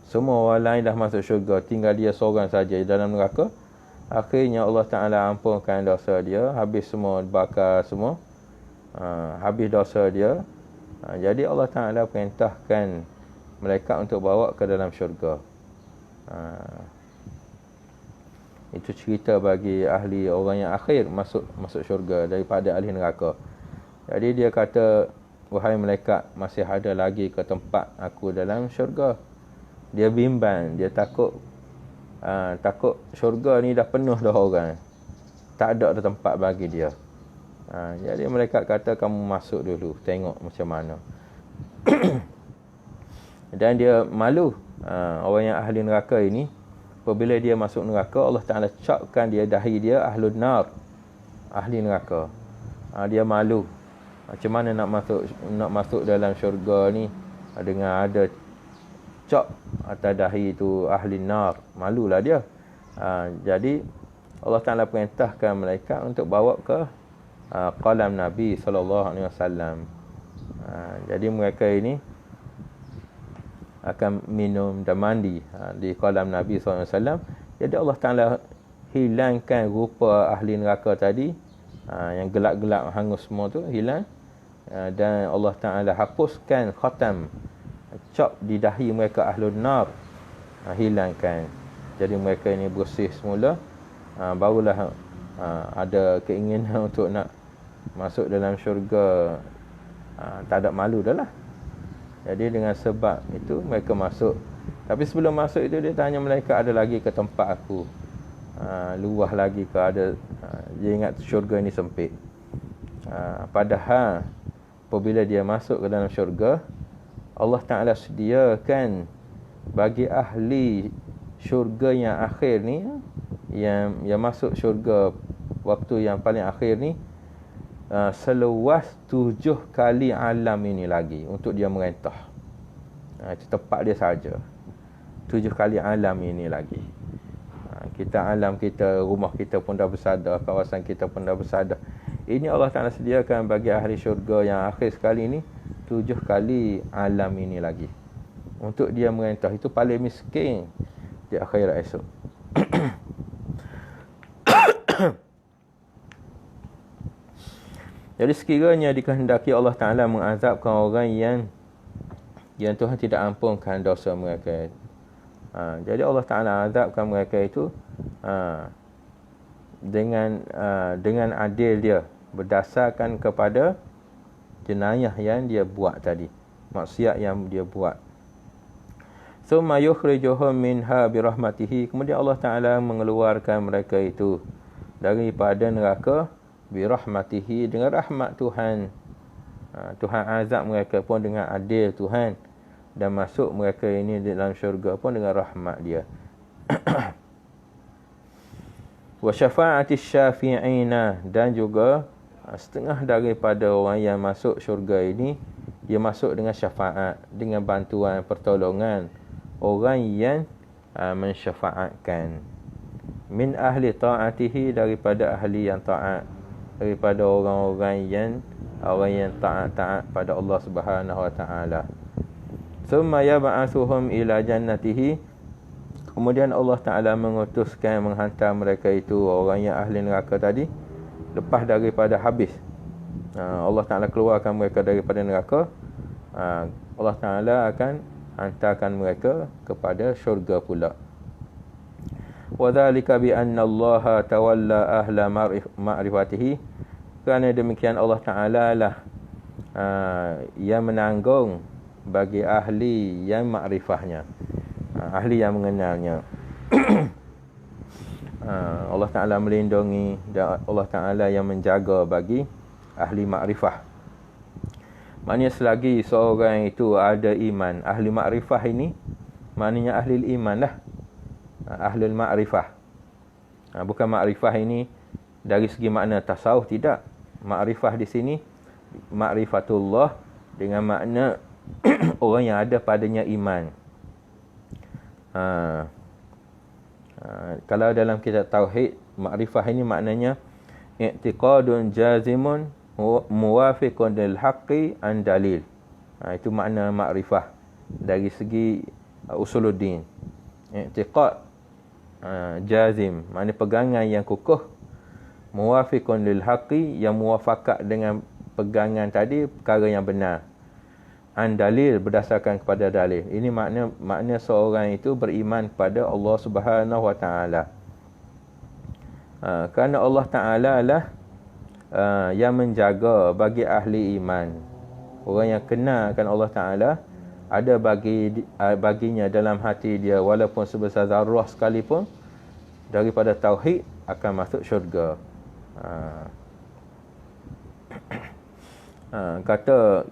Semua orang lain dah masuk syurga, tinggal dia seorang saja di dalam neraka. Akhirnya Allah Ta'ala ampunkan dosa dia, habis semua bakar semua, habis dosa dia. Jadi Allah Ta'ala perintahkan mereka untuk bawa ke dalam syurga. Itu cerita bagi ahli orang yang akhir masuk syurga daripada ahli neraka. Jadi dia kata, wahai malaikat, masih ada lagi ke tempat aku dalam syurga. Dia bimbang, dia takut syurga ni dah penuh dah orang, tak ada tempat bagi dia. Jadi mereka kata, kamu masuk dulu, tengok macam mana. Dan dia malu, orang yang ahli neraka ini, apabila dia masuk neraka, Allah Ta'ala capkan dia dahi dia ahlun nar, ahli neraka. Dia malu, macam mana nak masuk dalam syurga ni dengan ada cap atas dahi itu ahli nar. Malulah dia. Jadi Allah Ta'ala perintahkan mereka untuk bawa ke qalam Nabi SAW. Jadi mereka ini akan minum dan mandi di qalam Nabi SAW. Jadi Allah Ta'ala hilangkan rupa ahli neraka tadi, yang gelap-gelap hangus semua tu hilang, dan Allah Ta'ala hapuskan khatam, cap di dahi mereka ahlun nar, hilangkan. Jadi mereka ini bersih semula, barulah ada keinginan untuk nak masuk dalam syurga. Tak ada malu dah lah. Jadi dengan sebab itu mereka masuk. Tapi sebelum masuk itu dia tanya mereka, ada lagi ke tempat aku? Luah lagi ke ada? Dia ingat syurga ini sempit. Padahal apabila dia masuk ke dalam syurga, Allah Ta'ala sediakan bagi ahli syurga yang akhir ni, yang masuk syurga waktu yang paling akhir ni, seluas 7 kali alam ini lagi untuk dia merentah. Itu tempat dia saja. 7 kali alam ini lagi. Kita alam kita, rumah kita pun dah bersadar, kawasan kita pun dah bersadar. Ini Allah Ta'ala sediakan bagi ahli syurga yang akhir sekali ni 7 kali alam ini lagi untuk dia merentah. Itu paling miskin di akhirat esok. Jadi sekiranya dikehendaki Allah Ta'ala mengazabkan orang yang Tuhan tidak ampunkan dosa mereka, jadi Allah Ta'ala azabkan mereka itu dengan adil dia, berdasarkan kepada jenayah yang dia buat tadi, maksiat yang dia buat. Summa yukhrijuhum minha birahmatihi, kemudian Allah Ta'ala mengeluarkan mereka itu daripada neraka birahmatihi, dengan rahmat Tuhan. Tuhan azab mereka pun dengan adil Tuhan, dan masuk mereka ini dalam syurga pun dengan rahmat dia. Wa syafa'ati syafi'ina, dan juga setengah daripada orang yang masuk syurga ini, dia masuk dengan syafaat, dengan bantuan pertolongan orang yang mensyafaatkan. Min ahli ta'atihi, daripada ahli yang taat, daripada orang yang taat pada Allah Subhanahu wa taala. Thumma yab'atsuhum ila jannatihi, kemudian Allah Taala mengutuskan, menghantar mereka itu, orang yang ahli neraka tadi, lepas daripada habis Allah Taala keluarkan mereka daripada neraka, Allah Taala akan hantarkan mereka kepada syurga pula. Wa dzalika bi anna Allah tawalla ahla ma'rifatihi, kerana demikian Allah Taala lah yang menanggung bagi ahli yang makrifahnya, ahli yang mengenalnya. Allah Ta'ala melindungi, dan Allah Ta'ala yang menjaga bagi ahli makrifah. Maknanya selagi seorang itu ada iman, ahli makrifah ini maknanya ahli iman lah, ahli makrifah. Bukan makrifah ini dari segi makna tasawuf, tidak. Makrifah di sini makrifatullah dengan makna orang yang ada padanya iman. Kalau dalam kitab tauhid, makrifah ini maknanya i'tiqadun jazimun muwafiqun lil haqqi an dalil. Itu makna makrifah dari segi usuluddin. I'tiqad jazim, makna pegangan yang kukuh, muwafiqun lil haqqi, yang muwafaqat dengan pegangan tadi perkara yang benar, an dalil, berdasarkan kepada dalil. Ini makna seorang itu beriman kepada Allah Subhanahu wa taala. Kerana Allah Taala lah yang menjaga bagi ahli iman. Orang yang kenalkan Allah Taala, ada baginya dalam hati dia, walaupun sebesar zarrah sekalipun daripada tauhid, akan masuk syurga.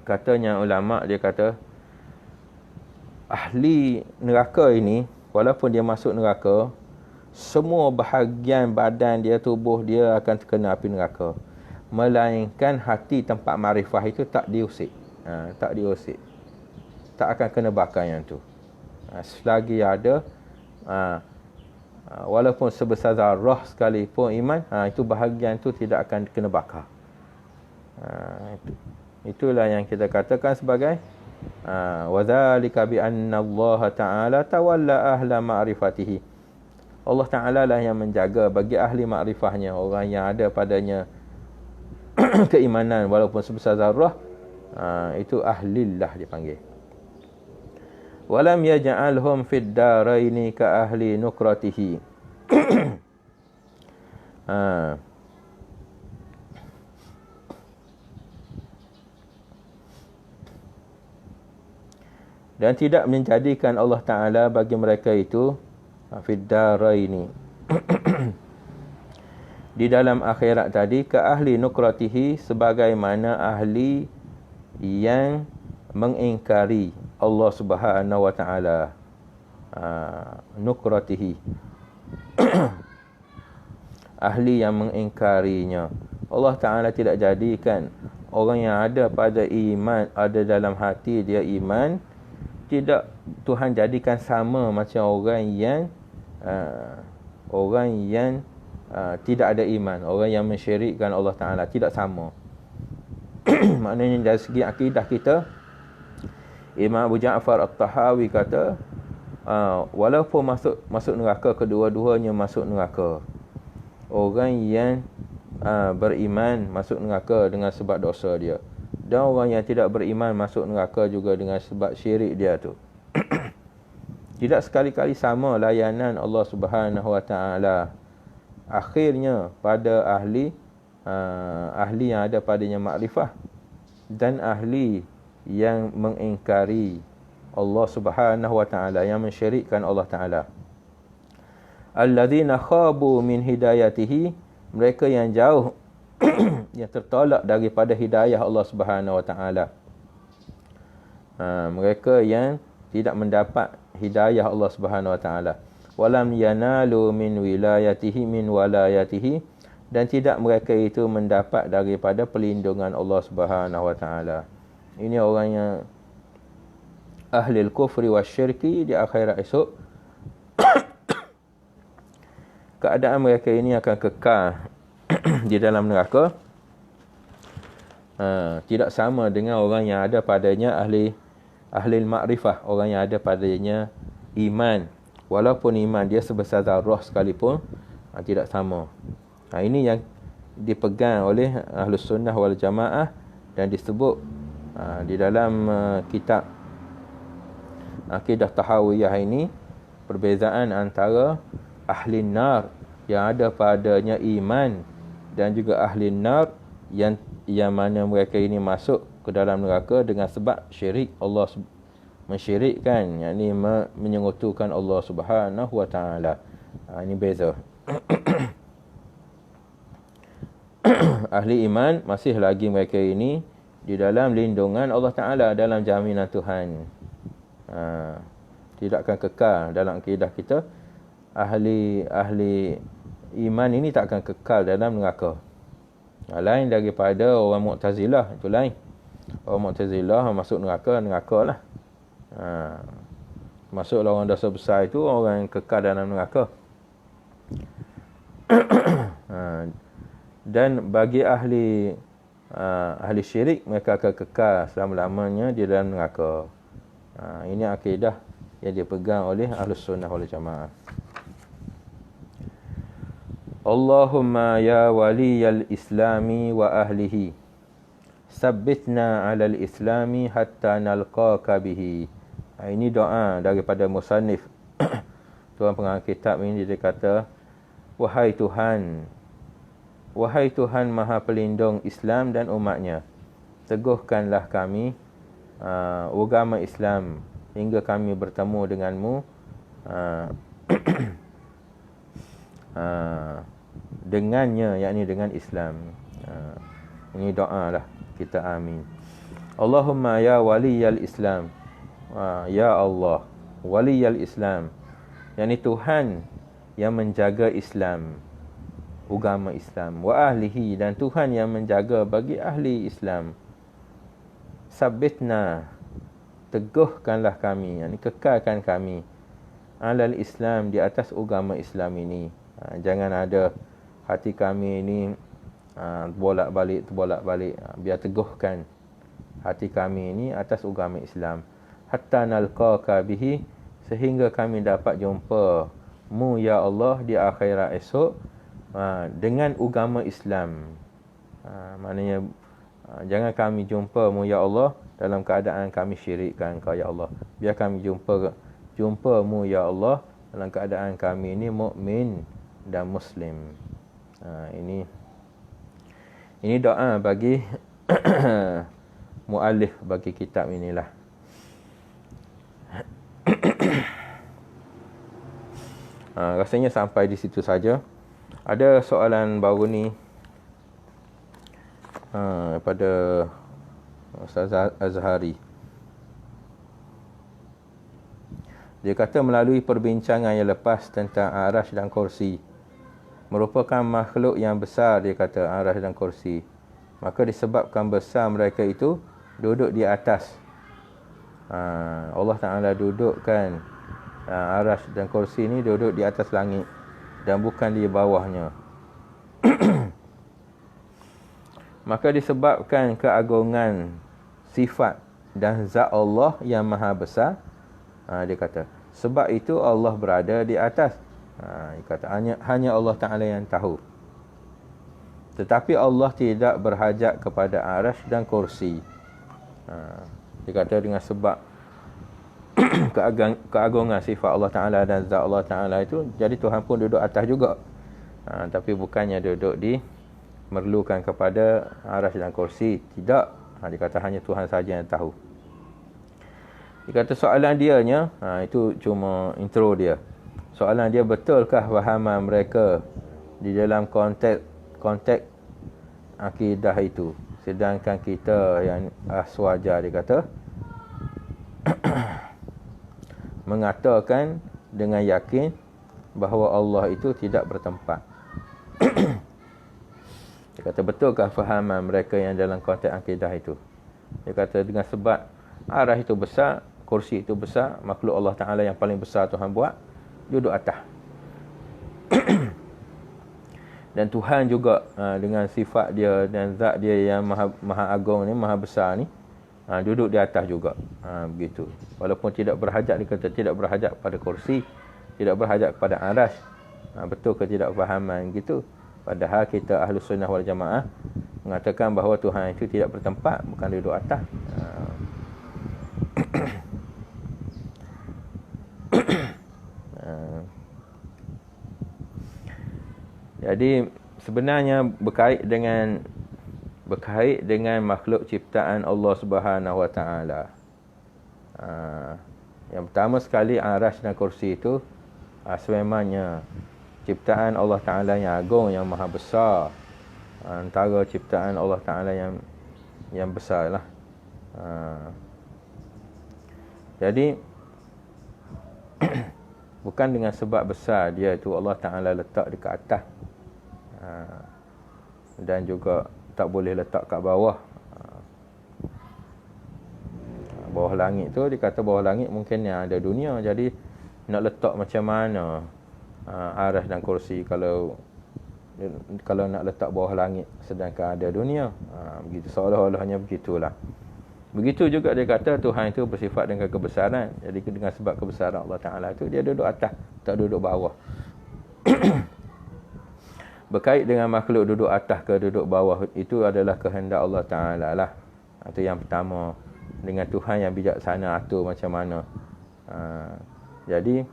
Katanya ulama', dia kata ahli neraka ini, walaupun dia masuk neraka, semua bahagian badan dia, tubuh dia akan terkena api neraka, melainkan hati tempat makrifah itu tak diusik. Tak akan kena bakar yang tu. Selagi ada walaupun sebesar zarrah sekalipun iman, itu bahagian tu tidak akan kena bakar. Itulah yang kita katakan sebagai wa dzalika bi anna Allah Ta'ala tawalla ahla ma'rifatihi. Allah Ta'ala lah yang menjaga bagi ahli makrifahnya, orang yang ada padanya keimanan walaupun sebesar zarrah, itu ahlillah dipanggil. Walam yaj'alhum fid daraini ka ahli nukratihi. Dan tidak menjadikan Allah Ta'ala bagi mereka itu fid daraini di dalam akhirat tadi, ke ahli nukratihi, sebagaimana ahli yang mengingkari Allah Subhanahu wa Ta'ala. Nukratihi ahli yang mengingkarinya. Allah Ta'ala tidak jadikan orang yang ada pada iman, ada dalam hati dia iman, tidak Tuhan jadikan sama macam orang yang tidak ada iman, orang yang mensyirikkan Allah Ta'ala, tidak sama. Maknanya dari segi akidah kita, Imam Abu Ja'far At-Tahawi kata, walaupun masuk neraka, kedua-duanya masuk neraka. Orang yang beriman masuk neraka dengan sebab dosa dia, dan orang yang tidak beriman masuk neraka juga dengan sebab syirik dia tu. Tidak sekali-kali sama layanan Allah Subhanahu wa Ta'ala. Akhirnya pada ahli yang ada padanya makrifah dan ahli yang mengingkari Allah Subhanahu wa Ta'ala, yang mensyirikkan Allah Ta'ala. Alladzina khabu min hidayatihi, mereka yang jauh yang tertolak daripada hidayah Allah Subhanahu wa Ta'ala. Mereka yang tidak mendapat hidayah Allah Subhanahu wa Ta'ala. walam yanalu min walayatihi, dan tidak mereka itu mendapat daripada perlindungan Allah Subhanahu wa taala. Ini orang yang ahli al-kufri wasyirki di akhirat esok. Keadaan mereka ini akan kekal di dalam neraka. Tidak sama dengan orang yang ada padanya ahli ma'rifah, orang yang ada padanya iman. Walaupun iman dia sebesar zarah sekalipun, tidak sama. Ini yang dipegang oleh Ahlus Sunnah wal Jamaah dan disebut di dalam kitab Aqidah Tahawiyah ini, perbezaan antara ahli nar yang ada padanya iman dan juga ahli nar yang mana mereka ini masuk ke dalam neraka dengan sebab syirik, Allah mensyirikkan, yakni menyekutukan Allah Subhanahu wa taala. Ini beza. Ahli iman masih lagi mereka ini di dalam lindungan Allah Taala, dalam jaminan Tuhan. Tidak akan kekal dalam akidah kita. Ahli iman ini tak akan kekal dalam neraka. Lain daripada orang Mu'tazilah, itu lain. Orang Mu'tazilah masuk neraka lah. Masuklah orang dosa besar itu orang yang kekal dalam neraka. Dan bagi ahli syirik, mereka akan kekal selama-lamanya di dalam neraka. Ini akidah yang dipegang oleh Ahlus Sunnah wal Jamaah. Allahumma ya waliyal islami wa ahlihi, sabbitna alal islami hatta nalqaka bihi. Ini doa daripada musannif. Tuan pengarang kitab ini dia kata, wahai Tuhan Maha Pelindung Islam dan umatnya, teguhkanlah kami agama Islam hingga kami bertemu denganmu dengannya, yakni dengan Islam. Ini doa lah kita, amin. Allahumma ya waliyal Islam, ya Allah waliyal Islam, yakni Tuhan yang menjaga Islam, agama Islam, wa ahlihi, dan Tuhan yang menjaga bagi ahli Islam. Sabbitna, teguhkanlah kami, yakni kekalkan kami, alal Islam, di atas agama Islam ini. Jangan ada hati kami ini terbolak-balik. Biar teguhkan hati kami ini atas agama Islam. Hatta nalqaka bihi, sehingga kami dapat jumpa mu ya Allah di akhirat esok dengan agama Islam. Maknanya jangan kami jumpa mu ya Allah dalam keadaan kami syirikkan Kau ya Allah. Biar kami jumpa mu ya Allah dalam keadaan kami ini mukmin dan muslim. Ini doa bagi muallif bagi kitab inilah. Rasanya sampai di situ saja. Ada soalan baru ni pada Ustaz Azhari. Dia kata melalui perbincangan yang lepas tentang arash dan kursi, merupakan makhluk yang besar, dia kata arash dan kursi. Maka disebabkan besar mereka itu duduk di atas. Allah Ta'ala dudukkan arash dan kursi ni duduk di atas langit dan bukan di bawahnya. Maka disebabkan keagungan sifat dan zat Allah yang maha besar, dia kata sebab itu Allah berada di atas. Dia kata hanya Allah Ta'ala yang tahu. Tetapi Allah tidak berhajat kepada arash dan kursi. Dia kata dengan sebab keagungan sifat Allah Ta'ala dan zat Allah Ta'ala itu, jadi Tuhan pun duduk atas juga. Tapi bukannya duduk memerlukan kepada arash dan kursi. Tidak. Dia kata hanya Tuhan saja yang tahu. Dia kata soalan dianya, itu cuma intro dia. Soalan dia, betulkah fahaman mereka di dalam konteks akidah itu, sedangkan kita yang aswaja, dia kata mengatakan dengan yakin bahawa Allah itu tidak bertempat. Dia kata, betulkah fahaman mereka yang dalam konteks akidah itu? Dia kata, dengan sebab arah itu besar, kursi itu besar, makhluk Allah Ta'ala yang paling besar Tuhan buat, duduk atas. Dan Tuhan juga dengan sifat dia dan zat dia yang maha agung ni, maha besar ni, duduk di atas juga. Begitu. Walaupun tidak berhajat, dia kata tidak berhajat pada kursi, tidak berhajat kepada aras. Betul ke tidak fahaman gitu? Padahal kita Ahlus Sunnah wal Jamaah mengatakan bahawa Tuhan itu tidak bertempat, bukan duduk atas. Jadi sebenarnya berkait dengan makhluk ciptaan Allah Subhanahu Wa Taala. Yang pertama sekali, aras dan kursi itu sememangnya ciptaan Allah Ta'ala yang agung, yang maha besar. Antara ciptaan Allah Ta'ala yang besar lah. Jadi bukan dengan sebab besar dia itu Allah Ta'ala letak dekat atas, dan juga tak boleh letak kat bawah. Bawah langit tu, dikata bawah langit mungkin yang ada dunia. Jadi nak letak macam mana aras dan kursi kalau nak letak bawah langit sedangkan ada dunia? Begitu, seolah-olahnya begitulah. Begitu juga dia kata Tuhan itu bersifat dengan kebesaran. Jadi dengan sebab kebesaran Allah Ta'ala itu, dia duduk atas, tak duduk bawah. Berkait dengan makhluk duduk atas ke duduk bawah, itu adalah kehendak Allah Ta'ala lah. Itu yang pertama. Dengan Tuhan yang bijaksana atur macam mana. Jadi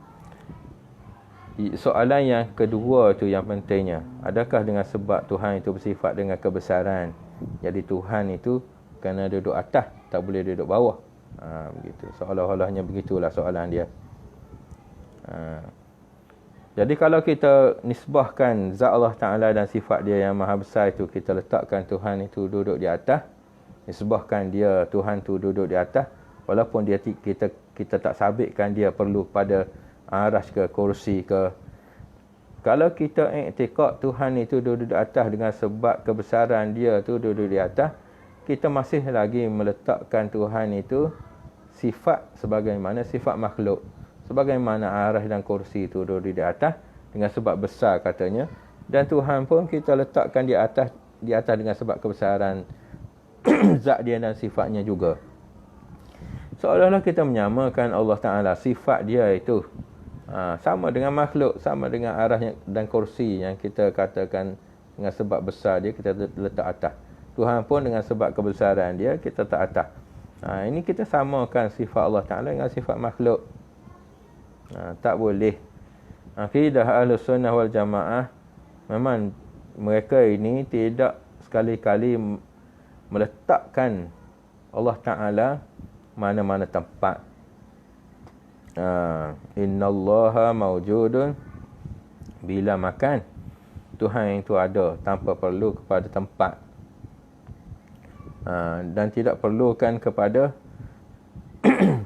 soalan yang kedua tu yang pentingnya, adakah dengan sebab Tuhan itu bersifat dengan kebesaran, jadi Tuhan itu kena duduk atas, tak boleh duduk bawah? Begitu. Seolah-olahnya begitulah soalan dia. Jadi kalau kita nisbahkan zat Allah Ta'ala dan sifat dia yang maha besar itu, kita letakkan Tuhan itu duduk di atas, nisbahkan dia, Tuhan tu duduk di atas, walaupun dia kita tak sabitkan dia perlu pada aras ke kursi ke. Kalau kita iktikad Tuhan itu duduk di atas dengan sebab kebesaran dia tu duduk di atas, kita masih lagi meletakkan Tuhan itu sifat sebagaimana sifat makhluk, sebagaimana aras dan kursi itu duduk di atas dengan sebab besar katanya, dan Tuhan pun kita letakkan di atas dengan sebab kebesaran zat dia dan sifatnya juga. Seolah-olah kita menyamakan Allah Ta'ala, sifat dia itu sama dengan makhluk, sama dengan arah dan kursi yang kita katakan dengan sebab besar dia kita letak atas. Tuhan pun dengan sebab kebesaran dia kita letak atas. Ini kita samakan sifat Allah Ta'ala dengan sifat makhluk. Tak boleh. Akidah Ahlus Sunnah wal Jamaah, memang mereka ini tidak sekali-kali meletakkan Allah Ta'ala mana-mana tempat. Innallaha mawjudun bila makan. Tuhan itu ada tanpa perlu kepada tempat, dan tidak perlukan kepada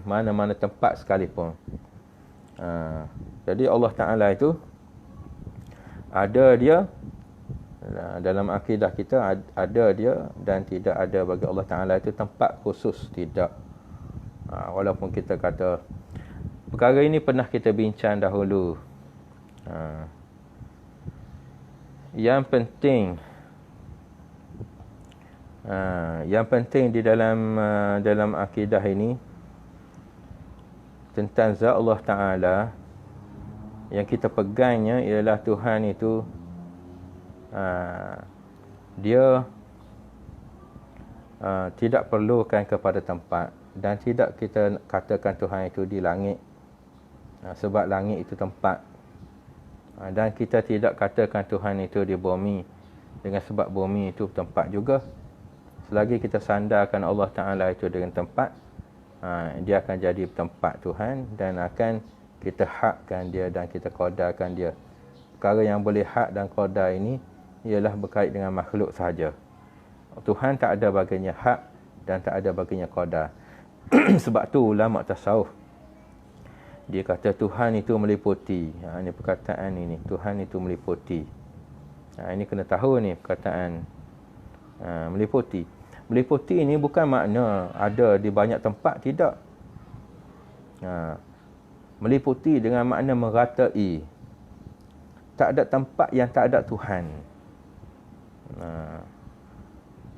mana-mana tempat sekalipun. Jadi Allah Ta'ala itu ada dia. Dalam akidah kita ada dia, dan tidak ada bagi Allah Ta'ala itu tempat khusus, tidak. Walaupun kita kata perkara ini pernah kita bincang dahulu. Yang penting di dalam akidah ini tentang zat Allah Ta'ala, yang kita pegangnya ialah Tuhan itu dia tidak perlukan kepada tempat, dan tidak kita katakan Tuhan itu di langit, sebab langit itu tempat, dan kita tidak katakan Tuhan itu di bumi dengan sebab bumi itu tempat juga. Selagi kita sandarkan Allah Ta'ala itu dengan tempat, dia akan jadi tempat Tuhan, dan akan kita hakkan dia dan kita qadarkan dia. Perkara yang boleh hak dan qadar ini ialah berkait dengan makhluk sahaja. Tuhan tak ada baginya hak dan tak ada baginya qadar. Sebab tu ulama tasawuf Dia kata Tuhan itu meliputi. Ini perkataan ini, Tuhan itu meliputi. Ini kena tahu ni perkataan meliputi. Meliputi ini bukan makna ada di banyak tempat, tidak. Meliputi dengan makna meratai. Tak ada tempat yang tak ada Tuhan.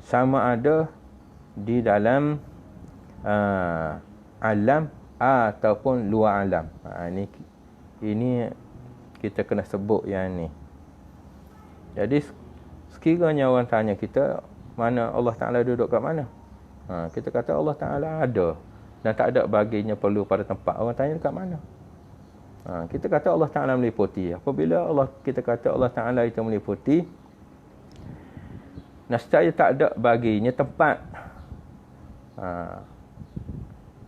Sama ada di dalam alam ataupun luar alam. Ini kita kena sebut yang ni. Jadi sekiranya orang tanya kita, mana Allah Ta'ala duduk kat mana? Kita kata Allah Ta'ala ada dan tak ada baginya perlu pada tempat. Orang tanya dekat mana? Kita kata Allah Ta'ala meliputi. Apabila kita kata Allah Ta'ala itu meliputi, nescaya tak ada baginya tempat.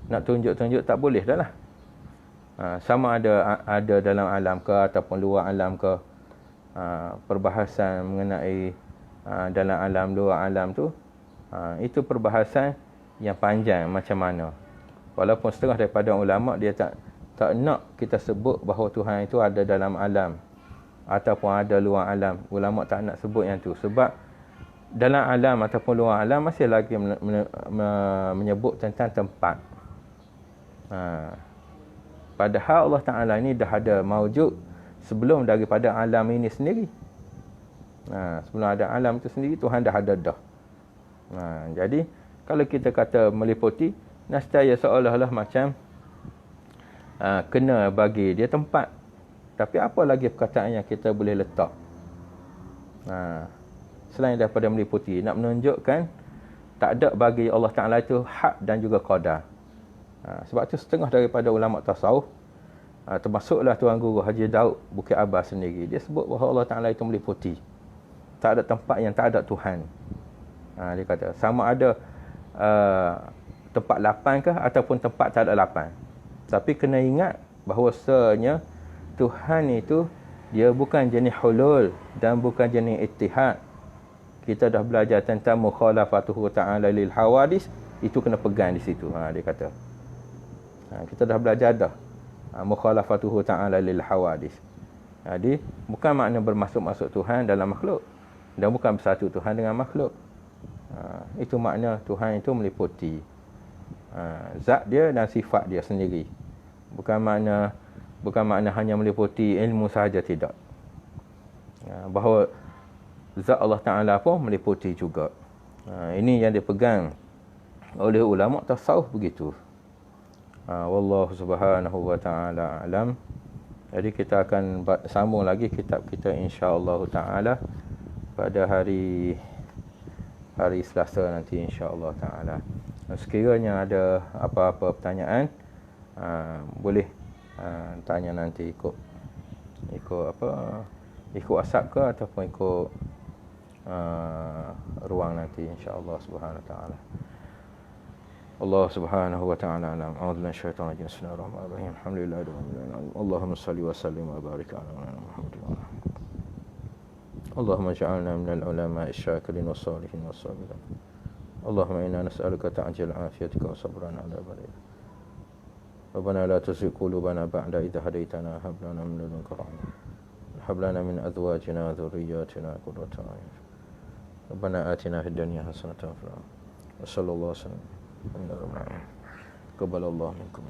Nak tunjuk-tunjuk tak boleh dah lah. Sama ada dalam alam ke ataupun luar alam ke. Perbahasan mengenai dalam alam, luar alam tu, itu perbahasan yang panjang macam mana. Walaupun setengah daripada ulama' dia tak nak kita sebut bahawa Tuhan itu ada dalam alam ataupun ada luar alam. Ulama' tak nak sebut yang tu. Sebab dalam alam ataupun luar alam masih lagi menyebut tentang tempat. Padahal Allah Ta'ala ini dah ada maujud sebelum daripada alam ini sendiri. Sebelum ada alam itu sendiri, Tuhan dah ada dah. Jadi kalau kita kata meliputi, nescaya seolah-olah macam kena bagi dia tempat. Tapi apa lagi perkataan yang kita boleh letak selain daripada meliputi, nak menunjukkan tak ada bagi Allah Ta'ala itu hak dan juga qadar. Sebab tu setengah daripada ulama tasawuf, termasuklah Tuan Guru Haji Daud Bukit Abbas sendiri, dia sebut bahawa Allah Ta'ala itu meliputi. Tak ada tempat yang tak ada Tuhan. Dia kata sama ada tempat lapan ke ataupun tempat tak ada lapan. Tapi kena ingat bahawasanya Tuhan itu dia bukan jenis hulul dan bukan jenis ittihad. Kita dah belajar tentang mukhalafatuhu ta'ala lil hawadis, itu kena pegang di situ. Dia kata kita dah belajar dah mukhalafatuhu ta'ala lil hawadis. Jadi bukan makna bermasuk-masuk Tuhan dalam makhluk dan bukan bersatu Tuhan dengan makhluk. Itu makna Tuhan itu meliputi zat dia dan sifat dia sendiri. Bukan makna hanya meliputi ilmu sahaja, tidak. Bahawa zat Allah Ta'ala pun meliputi juga. Ini yang dipegang oleh ulama tasawuf begitu. Wallahu subhanahu wa ta'ala alam. Jadi kita akan sambung lagi kitab kita insya-Allah taala pada hari Selasa nanti insya-Allah taala. Sekiranya ada apa-apa pertanyaan, boleh tanya nanti ikut WhatsApp ke ataupun ikut ruang nanti insya-Allah subhanahu wa taala. Allah subhanahu wa ta'ala alam. A'udzu billahi minasyaitonir rajim. Bismillahirrahmanirrahim. Alhamdulillahirabbil alamin. Allahumma shalli wa sallim wa barik ala Muhammad. Allahumma ij'alna minal ulama'i syakirin wassalihin wassabirin. Allahumma inna nas'aluka ta'jil 'afiyatika wa sabran 'ala balaa. Rabbana la tuzigh qulubana ba'da idh hadaytana wa hab lana min ladunka rahmah. Hab lana min azwajina wa dhurriyyatina qurrata a'yun. Rabbana atina fid dunya hasanatan wa fil akhirati. Wa sallallahu alaihi wasallam. Qabbalallahu minkum.